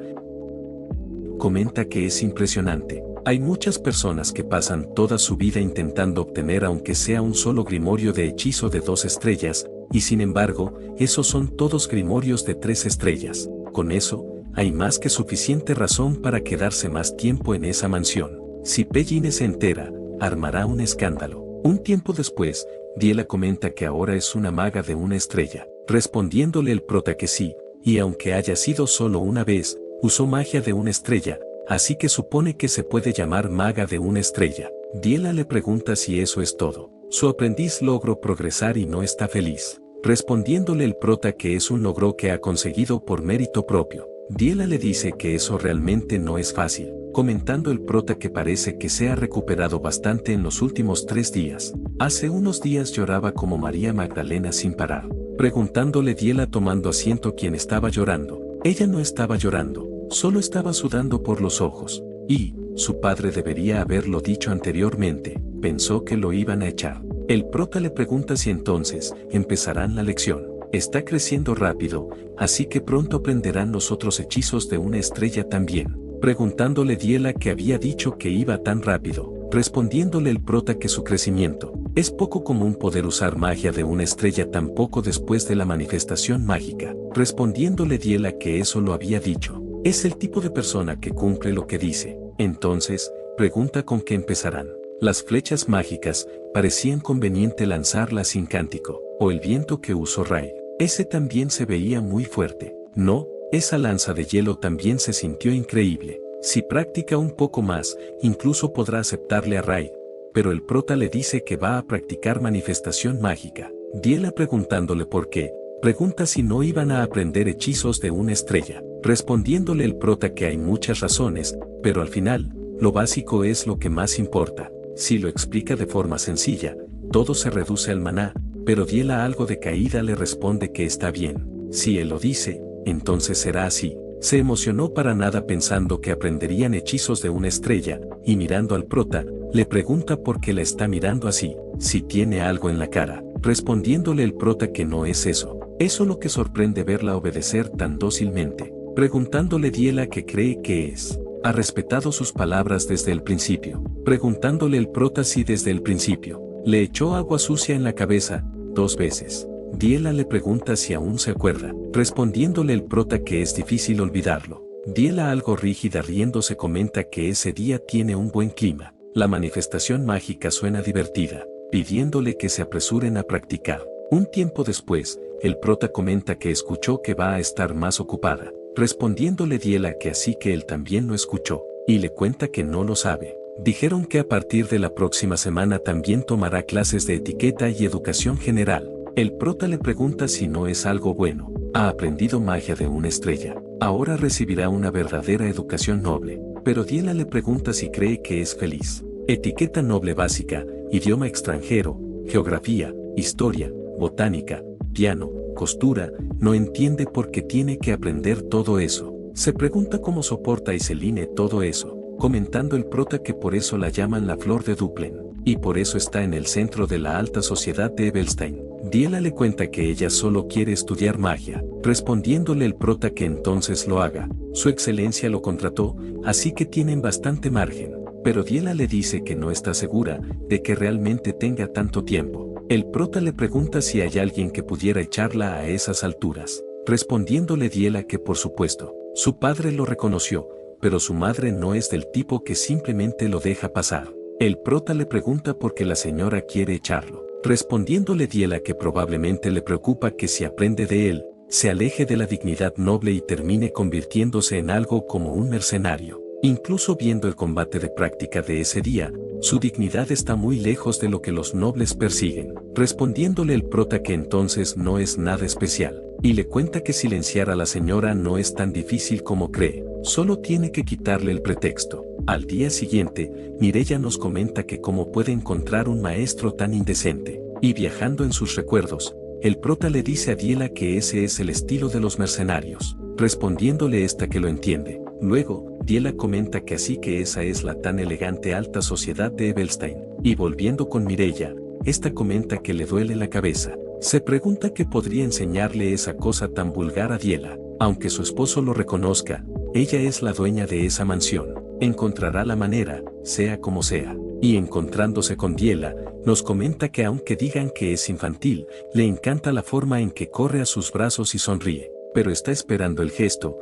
comenta que es impresionante. Hay muchas personas que pasan toda su vida intentando obtener aunque sea un solo grimorio de hechizo de 2 estrellas, y sin embargo, esos son todos grimorios de 3 estrellas. Con eso, hay más que suficiente razón para quedarse más tiempo en esa mansión. Si Pelline se entera, armará un escándalo. Un tiempo después, Diela comenta que ahora es una maga de 1 estrella, respondiéndole el prota que sí, y aunque haya sido solo una vez, usó magia de 1 estrella, así que supone que se puede llamar maga de 1 estrella. Diela le pregunta si eso es todo. Su aprendiz logró progresar y no está feliz. respondiéndole el prota que es un logro que ha conseguido por mérito propio. Diela le dice que eso realmente no es fácil, comentando el prota que parece que se ha recuperado bastante en los últimos 3 días. Hace unos días lloraba como María Magdalena sin parar, preguntándole Diela tomando asiento quién estaba llorando. Ella no estaba llorando, solo estaba sudando por los ojos, y, su padre debería haberlo dicho anteriormente, pensó que lo iban a echar. El prota le pregunta si entonces empezarán la lección. Está creciendo rápido, así que pronto aprenderán los otros hechizos de una estrella también. Preguntándole Diela que había dicho que iba tan rápido, respondiéndole el prota que su crecimiento es poco común poder usar magia de una estrella tan poco después de la manifestación mágica. Respondiéndole Diela que eso lo había dicho. Es el tipo de persona que cumple lo que dice. Entonces, pregunta con qué empezarán. Las flechas mágicas, parecían conveniente lanzarlas sin cántico, o el viento que usó Raid. Ese también se veía muy fuerte. No, esa lanza de hielo también se sintió increíble. Si practica un poco más, incluso podrá aceptarle a Raid. Pero el prota le dice que va a practicar manifestación mágica. Diela preguntándole por qué, pregunta si no iban a aprender hechizos de una estrella. Respondiéndole el prota que hay muchas razones, pero al final, lo básico es lo que más importa. Si lo explica de forma sencilla, todo se reduce al maná, pero Diela algo de caída le responde que está bien. Si él lo dice, entonces será así. Se emocionó para nada pensando que aprenderían hechizos de una estrella, y mirando al prota, le pregunta por qué la está mirando así, si tiene algo en la cara. Respondiéndole el prota que no es eso. Eso lo que sorprende verla obedecer tan dócilmente. Preguntándole Diela qué cree que es. Ha respetado sus palabras desde el principio. Preguntándole el prota si desde el principio le echó agua sucia en la cabeza 2 veces. Diela le pregunta si aún se acuerda, respondiéndole el prota que es difícil olvidarlo. Diela algo rígida riéndose comenta que ese día tiene un buen clima. La manifestación mágica suena divertida, pidiéndole que se apresuren a practicar. Un tiempo después, el prota comenta que escuchó que va a estar más ocupada, respondiéndole Diela que así que él también lo escuchó, y le cuenta que no lo sabe. Dijeron que a partir de la próxima semana también tomará clases de etiqueta y educación general. El prota le pregunta si no es algo bueno. Ha aprendido magia de una estrella. Ahora recibirá una verdadera educación noble. Pero Diela le pregunta si cree que es feliz. Etiqueta noble básica, idioma extranjero, geografía, historia, botánica, piano, costura, no entiende por qué tiene que aprender todo eso. Se pregunta cómo soporta Iseline todo eso, comentando el prota que por eso la llaman la flor de Duplen, y por eso está en el centro de la alta sociedad de Evelstein. Diela le cuenta que ella solo quiere estudiar magia, respondiéndole el prota que entonces lo haga. Su excelencia lo contrató, así que tienen bastante margen. Pero Diela le dice que no está segura de que realmente tenga tanto tiempo. El prota le pregunta si hay alguien que pudiera echarla a esas alturas, respondiéndole Diela que por supuesto, su padre lo reconoció, pero su madre no es del tipo que simplemente lo deja pasar. El prota le pregunta por qué la señora quiere echarlo, respondiéndole Diela que probablemente le preocupa que si aprende de él, se aleje de la dignidad noble y termine convirtiéndose en algo como un mercenario. Incluso viendo el combate de práctica de ese día, su dignidad está muy lejos de lo que los nobles persiguen, respondiéndole el prota que entonces no es nada especial, y le cuenta que silenciar a la señora no es tan difícil como cree, solo tiene que quitarle el pretexto. Al día siguiente, Mireya nos comenta que cómo puede encontrar un maestro tan indecente, y viajando en sus recuerdos, el prota le dice a Diela que ese es el estilo de los mercenarios, respondiéndole esta que lo entiende. Luego, Diela comenta que así que esa es la tan elegante alta sociedad de Evelstein, y volviendo con Mireya, esta comenta que le duele la cabeza. Se pregunta qué podría enseñarle esa cosa tan vulgar a Diela. Aunque su esposo lo reconozca, ella es la dueña de esa mansión. Encontrará la manera, sea como sea. Y encontrándose con Diela, nos comenta que aunque digan que es infantil, le encanta la forma en que corre a sus brazos y sonríe, pero está esperando el gesto.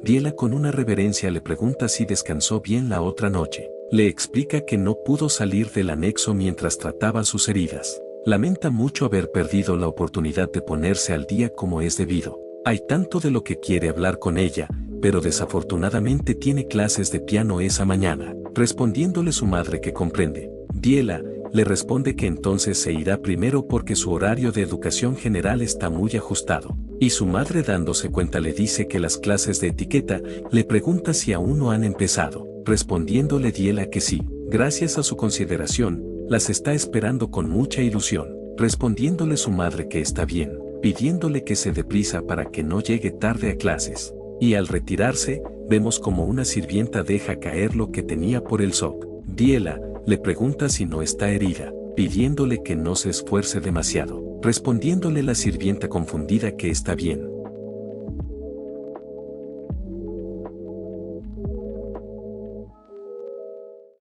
Diela con una reverencia le pregunta si descansó bien la otra noche. Le explica que no pudo salir del anexo mientras trataba sus heridas. Lamenta mucho haber perdido la oportunidad de ponerse al día como es debido. Hay tanto de lo que quiere hablar con ella, pero desafortunadamente tiene clases de piano esa mañana, respondiéndole su madre que comprende. Diela, le responde que entonces se irá primero porque su horario de educación general está muy ajustado. Y su madre, dándose cuenta, le dice que las clases de etiqueta, le pregunta si aún no han empezado, respondiéndole Diela que sí, gracias a su consideración, las está esperando con mucha ilusión, respondiéndole su madre que está bien, pidiéndole que se dé prisa para que no llegue tarde a clases. Y al retirarse, vemos como una sirvienta deja caer lo que tenía por el soc. Diela le pregunta si no está herida, pidiéndole que no se esfuerce demasiado, respondiéndole la sirvienta confundida que está bien,